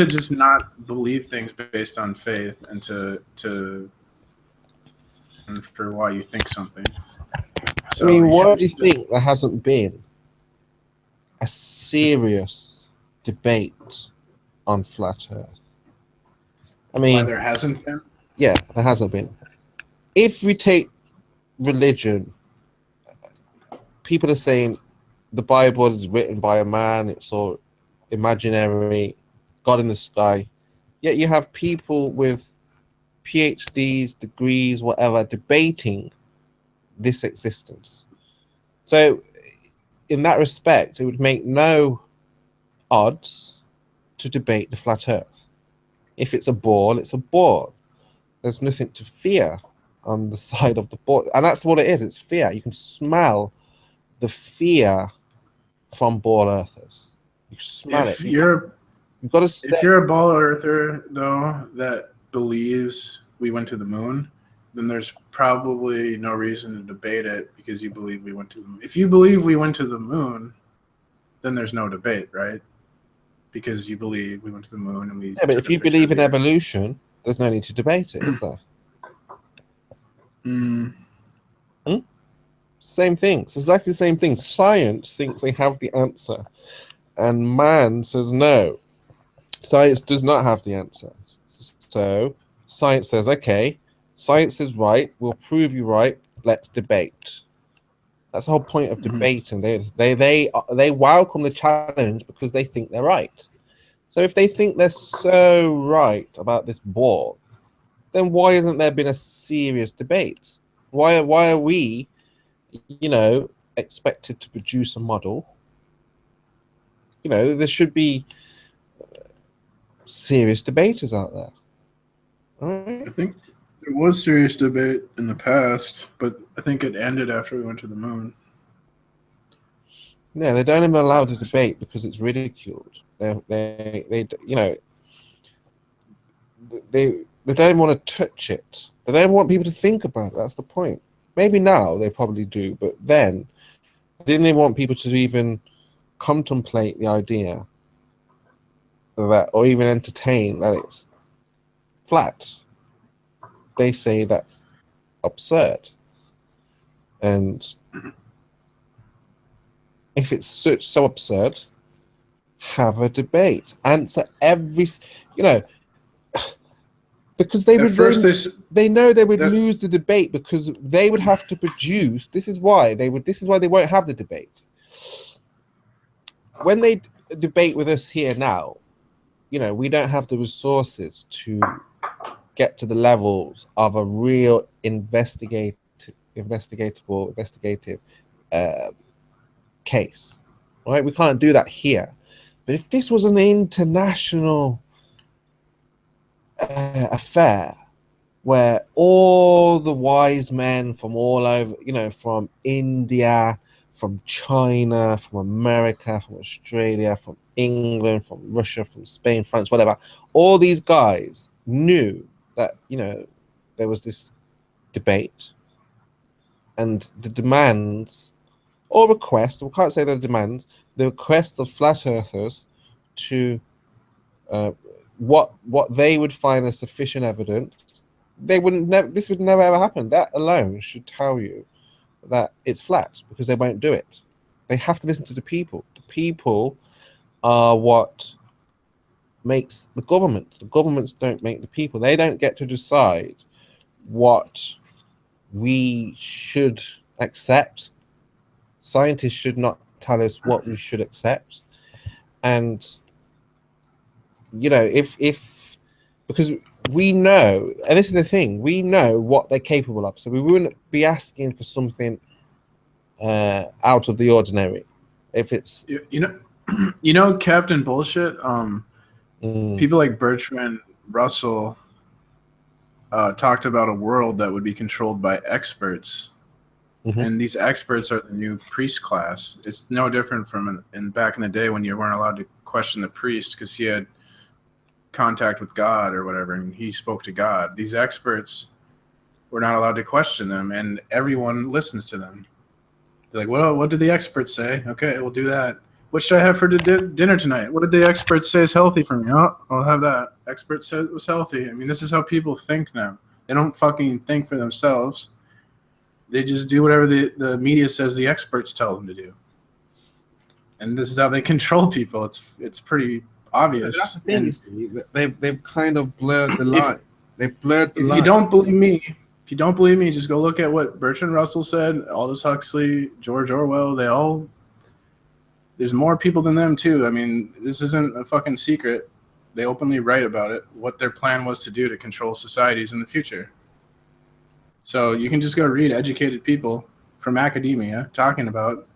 just not believe things based on faith and and for why you think something. So I mean, why do you think there hasn't been a serious debate on flat Earth? I why mean, there hasn't been? yeah, there hasn't been. If we take religion, people are saying the Bible is written by a man, it's all imaginary, God in the sky. Yet you have people with PhDs, degrees, whatever, debating this existence. So, in that respect, it would make no odds to debate the flat Earth. If it's a ball, it's a ball. There's nothing to fear on the side of the ball, and that's what it is. It's fear. You can smell the fear from ball earthers. You can smell If it. you're You've got to If you're a ball earther, though, that believes we went to the moon, then there's probably no reason to debate it because you believe we went to the moon. If you believe we went to the moon, then there's no debate, right? Because you believe we went to the moon and we. Yeah, but if you believe in evolution, there's no need to debate it, is there? Same thing. It's exactly the same thing. Science thinks they have the answer, and man says no. Science does not have the answer. So science says, okay, science is right. We'll prove you right. Let's debate. That's the whole point of debating. They welcome the challenge because they think they're right. So if they think they're so right about this ball, then why hasn't there been a serious debate? Why are we, expected to produce a model? There should be serious debaters out there. Right? I think there was serious debate in the past, but I think it ended after we went to the moon. Yeah, they don't even allow the debate because it's ridiculed. They don't even want to touch it. They don't want people to think about it. That's the point. Maybe now they probably do, but then they didn't even want people to even contemplate the idea that, or even entertain that it's flat. They say that's absurd. And if it's so absurd, have a debate. Answer every, because they would they know they would lose the debate because they would have to produce. This is why they won't have the debate. When they debate with us here now, we don't have the resources to get to the levels of a real investigative case, right? We can't do that here. But if this was an international affair where all the wise men from all over, from India, from China, from America, from Australia, from England, from Russia, from Spain, France, whatever, all these guys knew that, there was this debate and the demands or requests, we can't say they're demands, the requests of flat earthers to what they would find as sufficient evidence, this would never ever happen. That alone should tell you that it's flat because they won't do it. They have to listen to the people. The people are what makes the government. The governments don't make the people. They don't get to decide what we should accept. Scientists should not tell us what we should accept. And if because we know, and this is the thing, we know what they're capable of, so we wouldn't be asking for something out of the ordinary. If it's you know, Captain Bullshit. People like Bertrand Russell talked about a world that would be controlled by experts, and these experts are the new priest class. It's no different from in back in the day when you weren't allowed to question the priest because he had contact with God or whatever, and he spoke to God. These experts were not allowed to question them, and everyone listens to them. They're like, well, what did the experts say? Okay, we'll do that. What should I have for dinner tonight? What did the experts say is healthy for me? Oh, I'll have that. Expert said it was healthy. I mean, this is how people think now. They don't fucking think for themselves. They just do whatever the media says the experts tell them to do. And this is how they control people. It's pretty obvious. That's the thing, they've kind of blurred the line. They've blurred the line. If you don't believe me, just go look at what Bertrand Russell said, Aldous Huxley, George Orwell. There's more people than them too. I mean, this isn't a fucking secret. They openly write about it, what their plan was to do to control societies in the future. So you can just go read educated people from academia talking about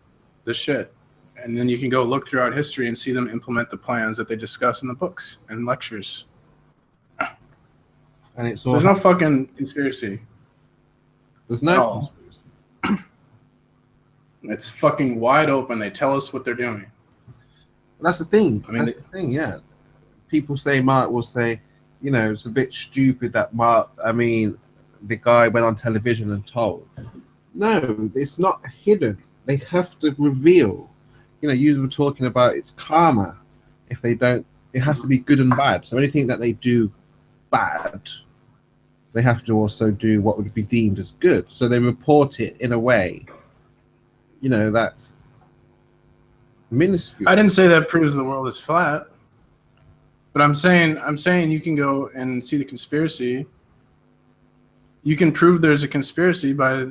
this shit. And then you can go look throughout history and see them implement the plans that they discuss in the books and lectures. And it's so there's no fucking conspiracy. There's no. It's fucking wide open. They tell us what they're doing. That's the thing. I mean, that's the thing. Yeah, people say Mark will say, you know, it's a bit stupid that Mark. I mean, the guy went on television and told. No, it's not hidden. They have to reveal. You know, you were talking about it's karma. If they don't, it has to be good and bad. So anything that they do bad, they have to also do what would be deemed as good. So they report it in a way, you know, that's minuscule. I didn't say that proves the world is flat, but I'm saying you can go and see the conspiracy. You can prove there's a conspiracy by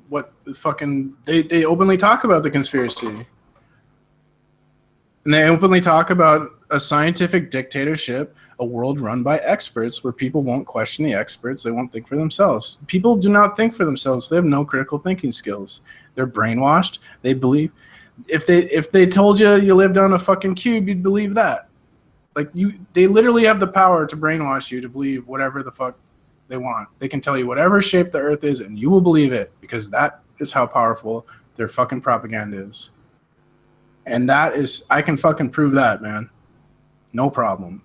what the fucking they openly talk about the conspiracy. And they openly talk about a scientific dictatorship, a world run by experts where people won't question the experts. They won't think for themselves. People do not think for themselves. They have no critical thinking skills. They're brainwashed. They believe if they told you lived on a fucking cube, you'd believe that. Like they literally have the power to brainwash you to believe whatever the fuck they want. They can tell you whatever shape the earth is and you will believe it because that is how powerful their fucking propaganda is. And that is, I can fucking prove that, man. No problem.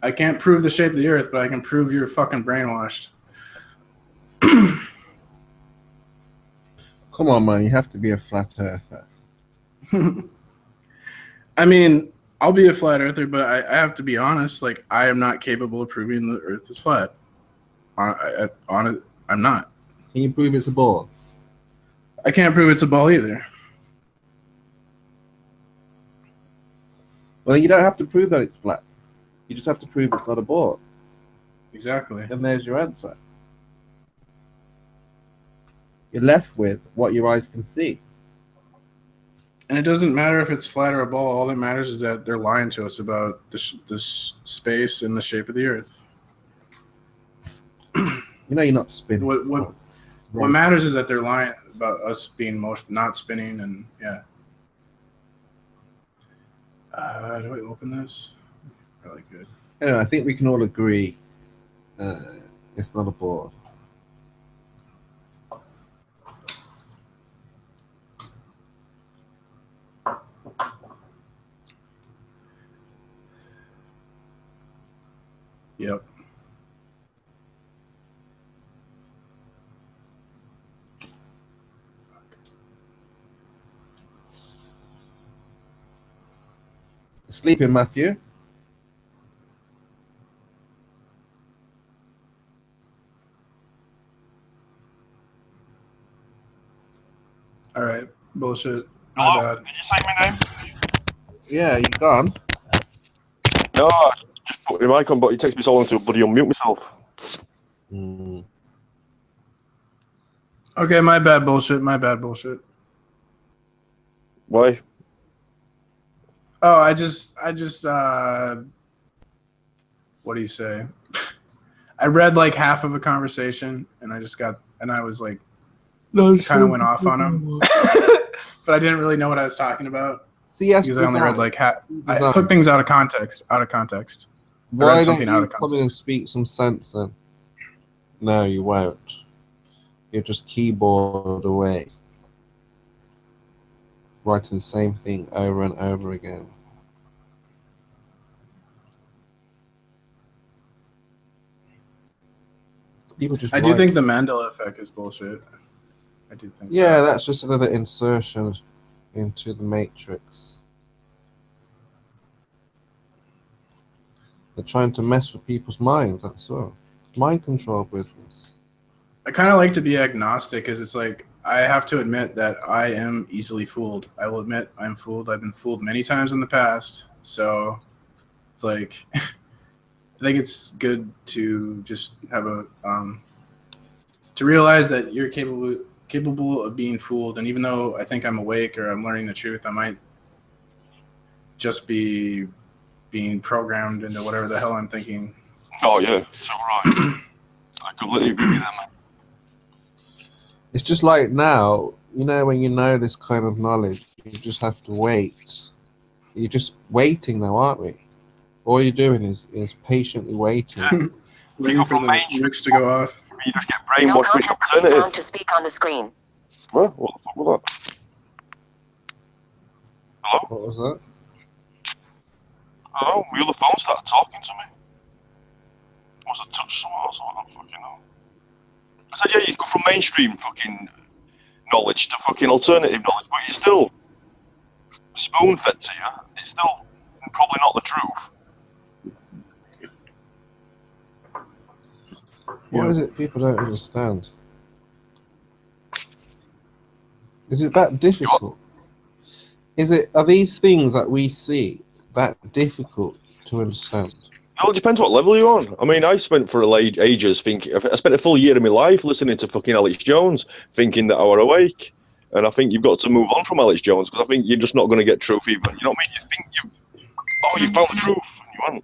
I can't prove the shape of the earth, but I can prove you're fucking brainwashed. Come on, man. You have to be a flat earther. I mean, I'll be a flat earther, but I have to be honest. Like, I am not capable of proving the earth is flat. I'm not. Can you prove it's a ball? I can't prove it's a ball either. Well, you don't have to prove that it's flat. You just have to prove it's not a ball. Exactly. And there's your answer. You're left with what your eyes can see. And it doesn't matter if it's flat or a ball. All that matters is that they're lying to us about this space and the shape of the earth. You know you're not spinning. What matters is that they're lying about us being not spinning, and yeah. Do I open this? Probably good. Anyway, I think we can all agree it's not a ball. Yep. Sleeping, Matthew. All right. Bullshit. My Hello? bad. Did you say my name? Yeah, you gone? No, I just put my mic on, but it takes me so long to bloody unmute myself. Okay, my bad. Bullshit. My bad. Bullshit. Why? Oh, I just what do you say? I read like half of a conversation, and I was like, kind of went off on him, but I didn't really know what I was talking about. CS because I only read like I Design. took things out of context. I Why read don't something out you of come in and speak some sense then? No, you won't. You're just keyboard away, writing the same thing over and over again. People just I do write. think the Mandela effect is bullshit. I do think. Yeah, that's just another insertion into the matrix. They're trying to mess with people's minds, that's all. Mind control business. I kind of like to be agnostic because it's like I have to admit that I am easily fooled. I will admit I'm fooled. I've been fooled many times in the past. So it's like I think it's good to just have a to realize that you're capable of being fooled. And even though I think I'm awake or I'm learning the truth, I might just be being programmed into whatever the hell I'm thinking. Oh yeah, so right. I completely agree with that, man. It's just like now, you know, when you know this kind of knowledge, you just have to wait. You're just waiting now, aren't we? All you're doing is patiently waiting. Yeah. Waiting for the nukes to go off. You just get No brainwashed with contact screen alternative. found to speak on the screen. What the fuck was that? Hello? What was that? Hello? My other phone started talking to me. Must have touched someone else, I don't fucking know. I said, yeah, you go from mainstream fucking knowledge to fucking alternative knowledge, but you're still spoon-fed to you. It's still probably not the truth. What is it people don't understand? Is it that difficult? Are these things that we see that difficult to understand? Well, it depends what level you're on. I mean, I spent for ages thinking. I spent a full year of my life listening to fucking Alex Jones, thinking that I were awake. And I think you've got to move on from Alex Jones because I think you're just not going to get truth even. You know what I mean? You found the truth. And you haven't.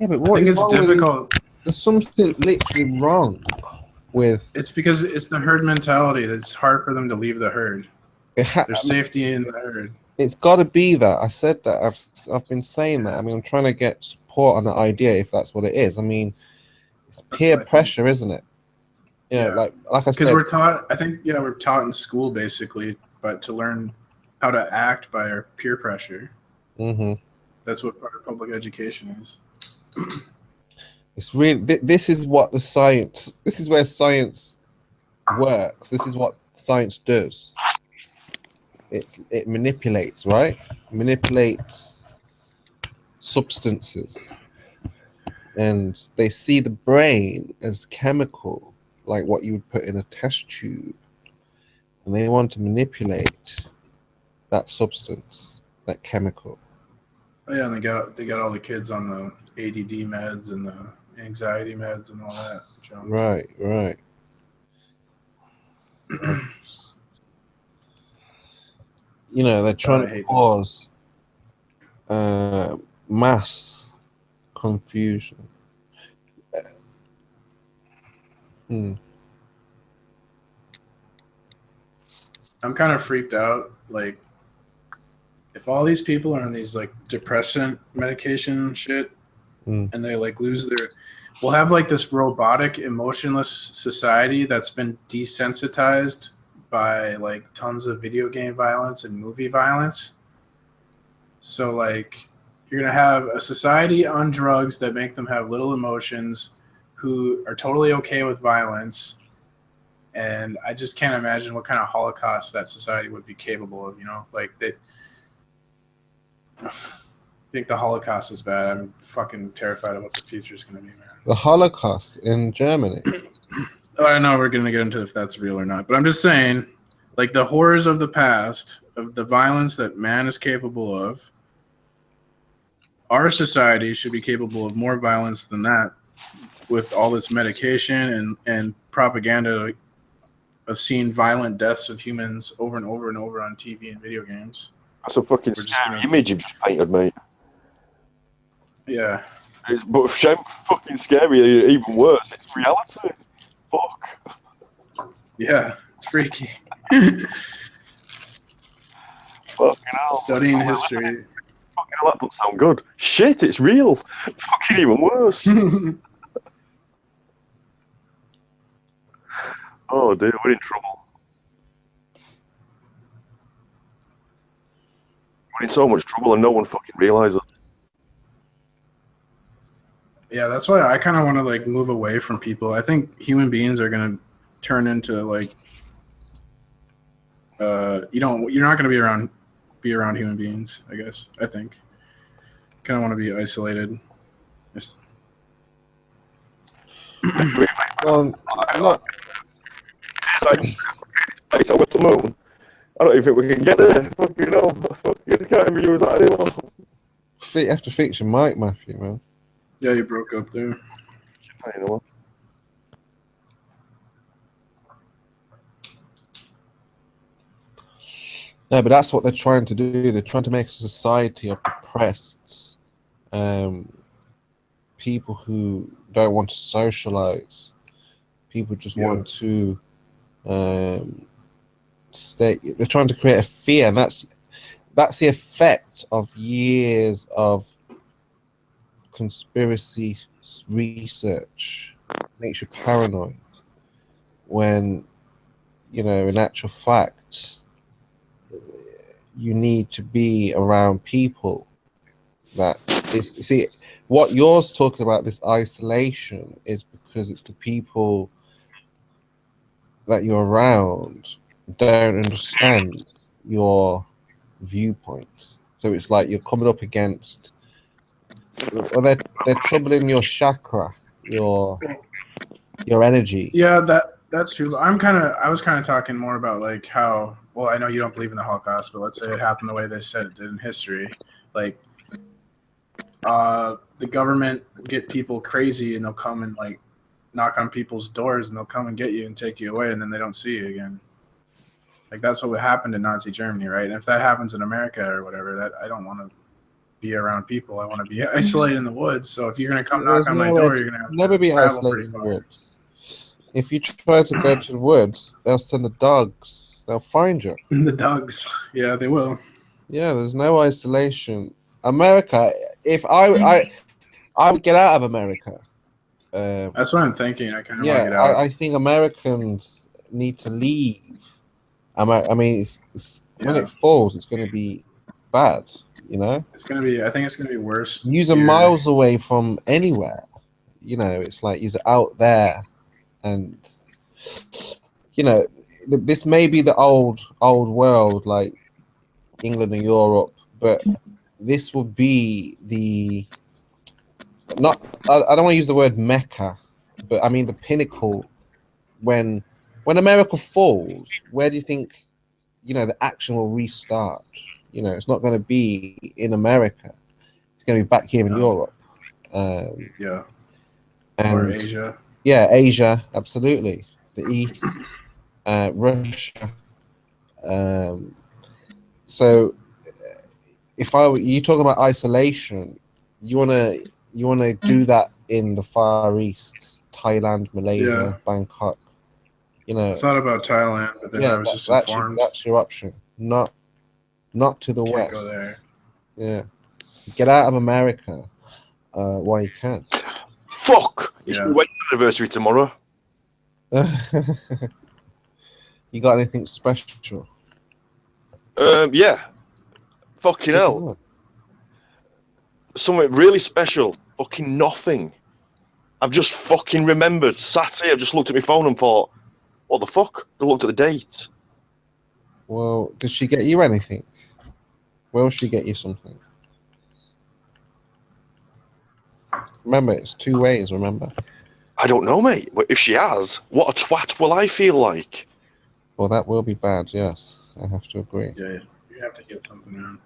Yeah, but I what think is it's wrong with- difficult. There's something literally wrong with It's because it's the herd mentality. It's hard for them to leave the herd. it. There's safety in the herd. It's got to be that. I said that. I've been saying that. I mean, I'm trying to get support on that idea if that's what it is. I mean, it's peer what I think. pressure, isn't it? Yeah, Yeah. like I Because said. we're taught, I think, we're taught in school basically, but to learn how to act by our peer pressure. Mhm. That's what part of public education is. It's really. This is what the science. This is where science works. This is what science does. It manipulates, right? Manipulates substances, and they see the brain as chemical, like what you would put in a test tube, and they want to manipulate that substance, that chemical. Oh yeah, and they got all the kids on the ADD meds and the anxiety meds and all that. John. Right. You know, they're trying I to hate cause mass confusion. I'm kind of freaked out. Like, if all these people are on these like depressant medication shit, and they like lose their, we'll have like this robotic, emotionless society that's been desensitized by like tons of video game violence and movie violence. So like, you're gonna have a society on drugs that make them have little emotions, who are totally okay with violence. And I just can't imagine what kind of Holocaust that society would be capable of, like they think the Holocaust is bad. I'm fucking terrified of what the future is going to be, man. The Holocaust in Germany. I don't know if we're going to get into if that's real or not, but I'm just saying, like the horrors of the past, of the violence that man is capable of, our society should be capable of more violence than that with all this medication and propaganda of seeing violent deaths of humans over and over and over on TV and video games. That's a fucking We're just scary gonna- image you've just painted, mate. Yeah. But shame, fucking scary, even worse. It's reality. Fuck. Yeah, it's freaky. Fucking hell. Studying history. Fucking hell, that doesn't sound good. Shit, it's real. Fucking even worse. Oh dear, we're in trouble. We're in so much trouble and no one fucking realises. Yeah, that's why I kind of want to like move away from people. I think human beings are gonna turn into like, you're not gonna be around human beings. I guess I think. Kind of want to be isolated. Just... Well, not. It's over the moon. I don't even think we can get there. Fucking hell. Fucking can't even use that anymore. You have to fix your mic, Matthew, man. Yeah, you broke up there. I know. No, but that's what they're trying to do. They're trying to make a society of depressed people who don't want to socialize. People just want to stay. They're trying to create a fear, and that's the effect of years of conspiracy research. It makes you paranoid when, in actual fact, you need to be around people that is. See, what you're talking about, this isolation, is because it's the people that you're around don't understand your viewpoint. So it's like you're coming up against, well, they're troubling your chakra, your energy. Yeah, that's true. I was kind of talking more about like how, well, I know you don't believe in the Holocaust, but let's say it happened the way they said it did in history. Like, the government get people crazy and they'll come and like knock on people's doors and they'll come and get you and take you away and then they don't see you again. Like that's what would happen in Nazi Germany, right? And if that happens in America or whatever, that I don't want to be around people. I want to be isolated in the woods. So if you're gonna come knock on my door, you're gonna have never be travel isolated in pretty the far. woods. If you try to go to the woods, they'll send the dogs. They'll find you. The dogs, yeah, they will. Yeah, there's no isolation. America, if I would get out of America. That's what I'm thinking. I kind of want to Yeah, get out. I think Americans need to leave. I mean, it's when it falls, it's going to be bad. It's gonna be. I think it's gonna be worse. You're here. miles away from anywhere. It's like you're out there, and this may be the old world, like England and Europe, but this will be the not. I don't want to use the word Mecca, but I mean the pinnacle. When America falls, where do you think the action will restart? It's not going to be in America. It's going to be back here in Europe. Yeah. And Or Asia. Yeah, Asia, absolutely. The East, Russia. So, if you talk about isolation, you wanna do that in the Far East, Thailand, Malaysia, Bangkok. I thought about Thailand, but then I was just informed. That's your option. Not to the Can't west. go there. Yeah. Get out of America while you can. Fuck! It's my wedding anniversary tomorrow. You got anything special? Yeah. Fucking hell. Something really special. Fucking nothing. I've just fucking remembered. Sat here, I've just looked at my phone and thought, what the fuck? I looked at the date. Well, did she get you anything? Will she get you something? Remember, it's two ways, remember? I don't know, mate. But if she has, what a twat will I feel like? Well, that will be bad, yes. I have to agree. Yeah, you have to get something, man.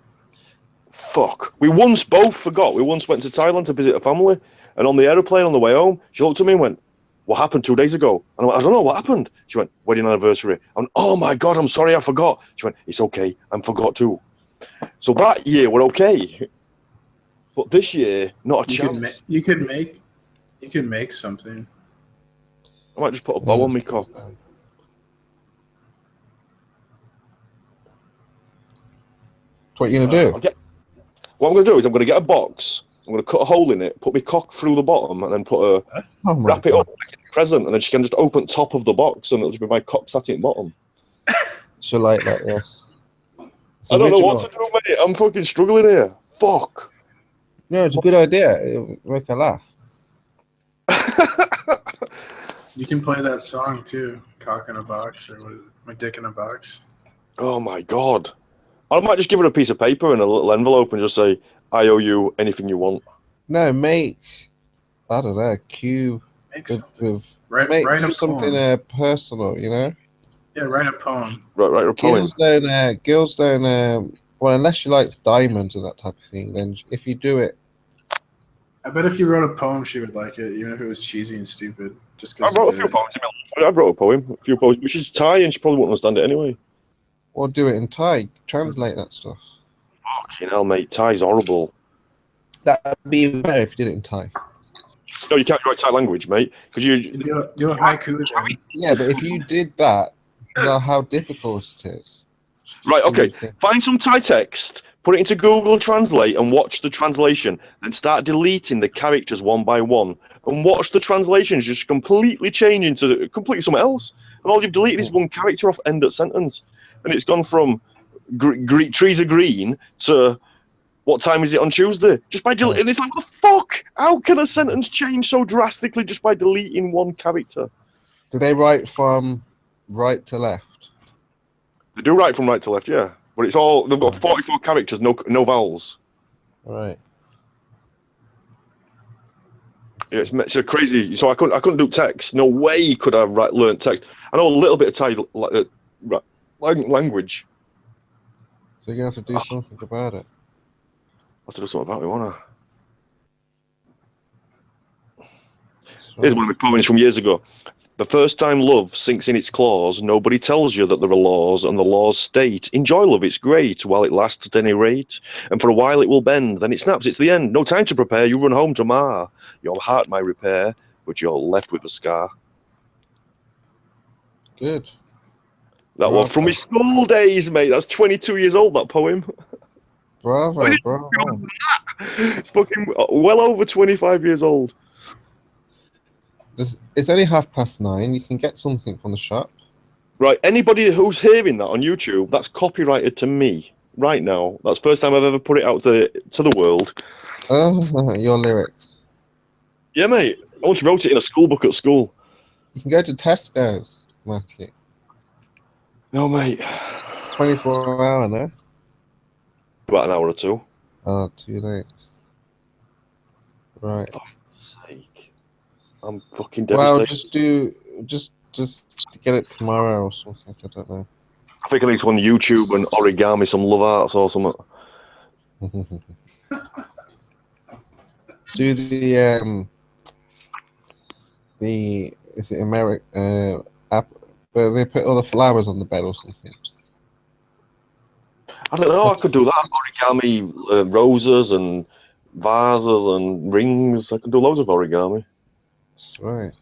Fuck. We once both forgot. We once went to Thailand to visit a family, and on the aeroplane on the way home, she looked at me and went, what happened 2 days ago? And I went, I don't know, what happened? She went, wedding anniversary. I went, oh my God, I'm sorry, I forgot. She went, it's okay, I forgot too. So that year, we're okay. But this year, not a You chance. could make something. I might just put a bow on my cock. What you gonna do? What I'm going to do is I'm going to get a box. I'm going to cut a hole in it, put my cock through the bottom, and then wrap it up like a present, and then she can just open top of the box, and it'll just be my cock sat in bottom. She'll like that, yes. It's I don't know original. what to do, mate. I'm fucking struggling here. Fuck. No, it's a good idea. It'll make her laugh. You can play that song too, "Cock in a Box" or what is it? "My Dick in a Box." Oh my god. I might just give her a piece of paper and a little envelope and just say, I owe you anything you want. No, make, I don't know, cue Make with, something. with Write make a do something poem. personal, you know? Yeah, write a poem. Right, a poem. Girls don't, well, unless she likes diamonds and that type of thing, then if you do it, I bet if you wrote a poem, she would like it, even if it was cheesy and stupid. Just I because wrote a you few did it. poems. I wrote a poem, a few poems, but she's Thai and she probably won't understand it anyway. or do it in Thai, translate that stuff. Fucking hell, mate. Thai's horrible. That'd be better if you did it in Thai. No, you can't write Thai language, mate. Because you. Do a haiku then. Yeah, but if you did that, you know how difficult it is. Right, okay. Find some Thai text, put it into Google Translate and watch the translation. Then start deleting the characters one by one. And watch the translations just completely change into completely something else. And all you've deleted is one character off end of sentence. And it's gone from trees are green to what time is it on Tuesday? Just by deleting. And it's like, what the fuck? How can a sentence change so drastically just by deleting one character? Do they write from right to left? They do write from right to left, yeah. But it's all, they've got 44 characters, no vowels. All right. Yeah, it's a crazy. So I couldn't do text. No way could I learn text. I know a little bit of Thai language. So you have to do something about it. I have to do something about it, won't I? So, Here's one of my poems from years ago. The first time love sinks in its claws, nobody tells you that there are laws, and the laws state, enjoy love, it's great, while it lasts at any rate. And for a while it will bend, then it snaps, it's the end. No time to prepare, you run home to mar. Your heart might repair, but you're left with a scar. good. That was from his school days, mate. That's 22 years old, that poem. Bravo, bravo. It's fucking well over 25 years old. It's only 9:30. You can get something from the shop. Right, anybody who's hearing that on YouTube, that's copyrighted to me right now. That's the first time I've ever put it out to the world. Oh, your lyrics. Yeah, mate. I once wrote it in a school book at school. You can go to Tesco's, Matthew. No, mate. It's 24-hour, no? About an hour or two. Oh, too late. Right. Sake. I'm fucking devastated. Well, just get it tomorrow or something. I don't know. I think I need to go on YouTube and origami some love arts or something. Do the is it American app where they put all the flowers on the bed or something? I don't know. I could do that. Origami roses and vases and rings. I could do loads of origami. That's right.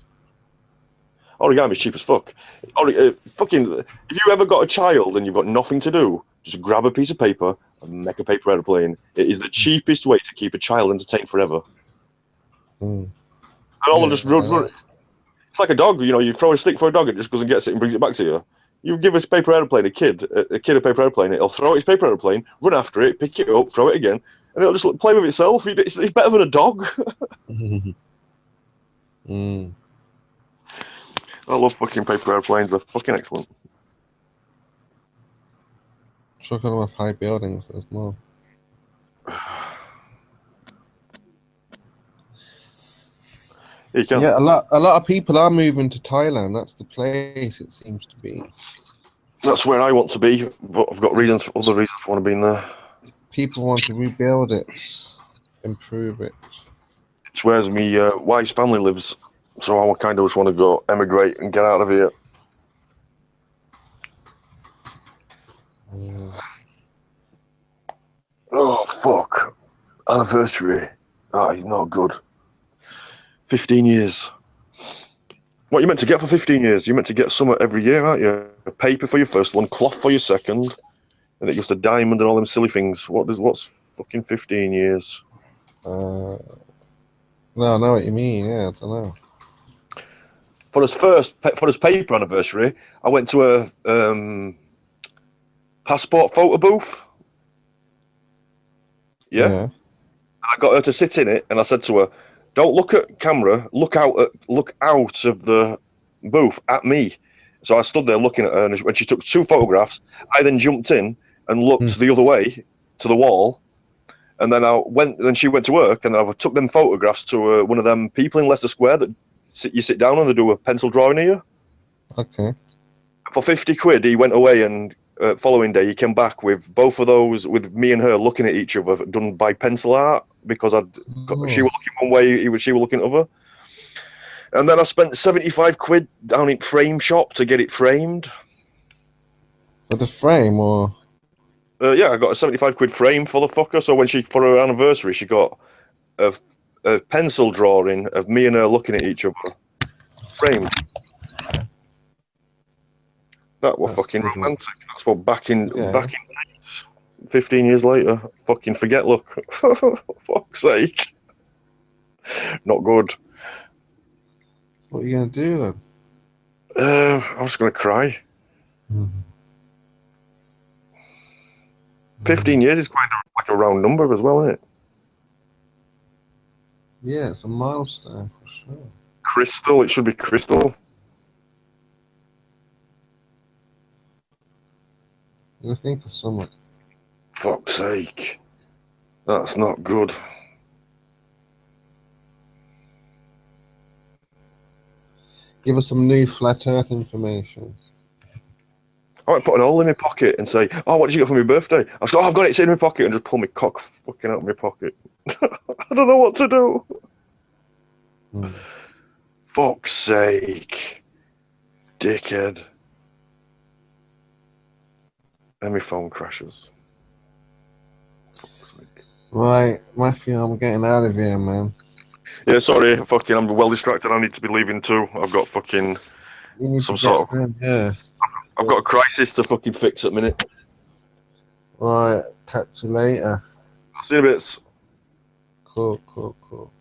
Origami's cheap as fuck. Fucking, if you ever got a child and you've got nothing to do, just grab a piece of paper and make a paper airplane. It is the cheapest way to keep a child entertained forever. Mm. And all just run. It's like a dog, you know. You throw a stick for a dog, it just goes and gets it and brings it back to you. You give a paper airplane, a kid a paper airplane, it'll throw its paper airplane, run after it, pick it up, throw it again, and it'll just play with itself. It's better than a dog. Mm. I love fucking paper airplanes. They're fucking excellent. Talking about high buildings as well. Yeah, a lot of people are moving to Thailand. That's the place it seems to be. That's where I want to be, but I've got other reasons for want to be in there. People want to rebuild it, improve it. It's where my wife's family lives, so I kind of just want to go emigrate and get out of here. Oh fuck! anniversary. Ah, you're not good. 15 years. What you meant to get for 15 years? You meant to get something every year, aren't you? A paper for your first one, cloth for your second, and it just a diamond and all them silly things. What's fucking 15 years? No, I know what you mean. Yeah, I don't know. For his paper anniversary, I went to a passport photo booth. Yeah. I got her to sit in it, and I said to her, "Don't look at camera. Look out of the booth at me." So I stood there looking at her, and when she took 2 photographs, I then jumped in and looked the other way to the wall, and then Then she went to work, and I took them photographs to one of them people in Leicester Square that you sit down and they do a pencil drawing of you. Okay. For 50 quid, he went away, and following day he came back with both of those, with me and her looking at each other, done by pencil art, because she was looking one way, she was looking other. And then I spent 75 quid down in Frame Shop to get it framed. For the frame, or? Yeah, I got a 75 quid frame for the fucker. So when for her anniversary, she got a pencil drawing of me and her looking at each other, framed. That was fucking romantic. That's what back in 15 years later, fucking forget look. For fuck's sake. Not good. So what are you gonna do then? I was gonna cry. 15 years is quite like a round number as well, isn't it? Yeah, it's a milestone for sure. Crystal, it should be crystal. You gonna think of something. Fuck's sake. That's not good. Give us some new flat Earth information. I might put an hole in my pocket and say, "Oh, what did you get for my birthday?" I was like, "Oh, I've got it, it's in my pocket," and just pull my cock fucking out of my pocket. I don't know what to do. Fuck's sake. Dickhead. And my phone crashes. Right, Matthew, I'm getting out of here, man. Yeah, sorry, I'm well distracted. I need to be leaving too. I've got fucking some sort of... Yeah. I've got a crisis to fucking fix at the minute. Right, catch you later. See you in a bit. Cool.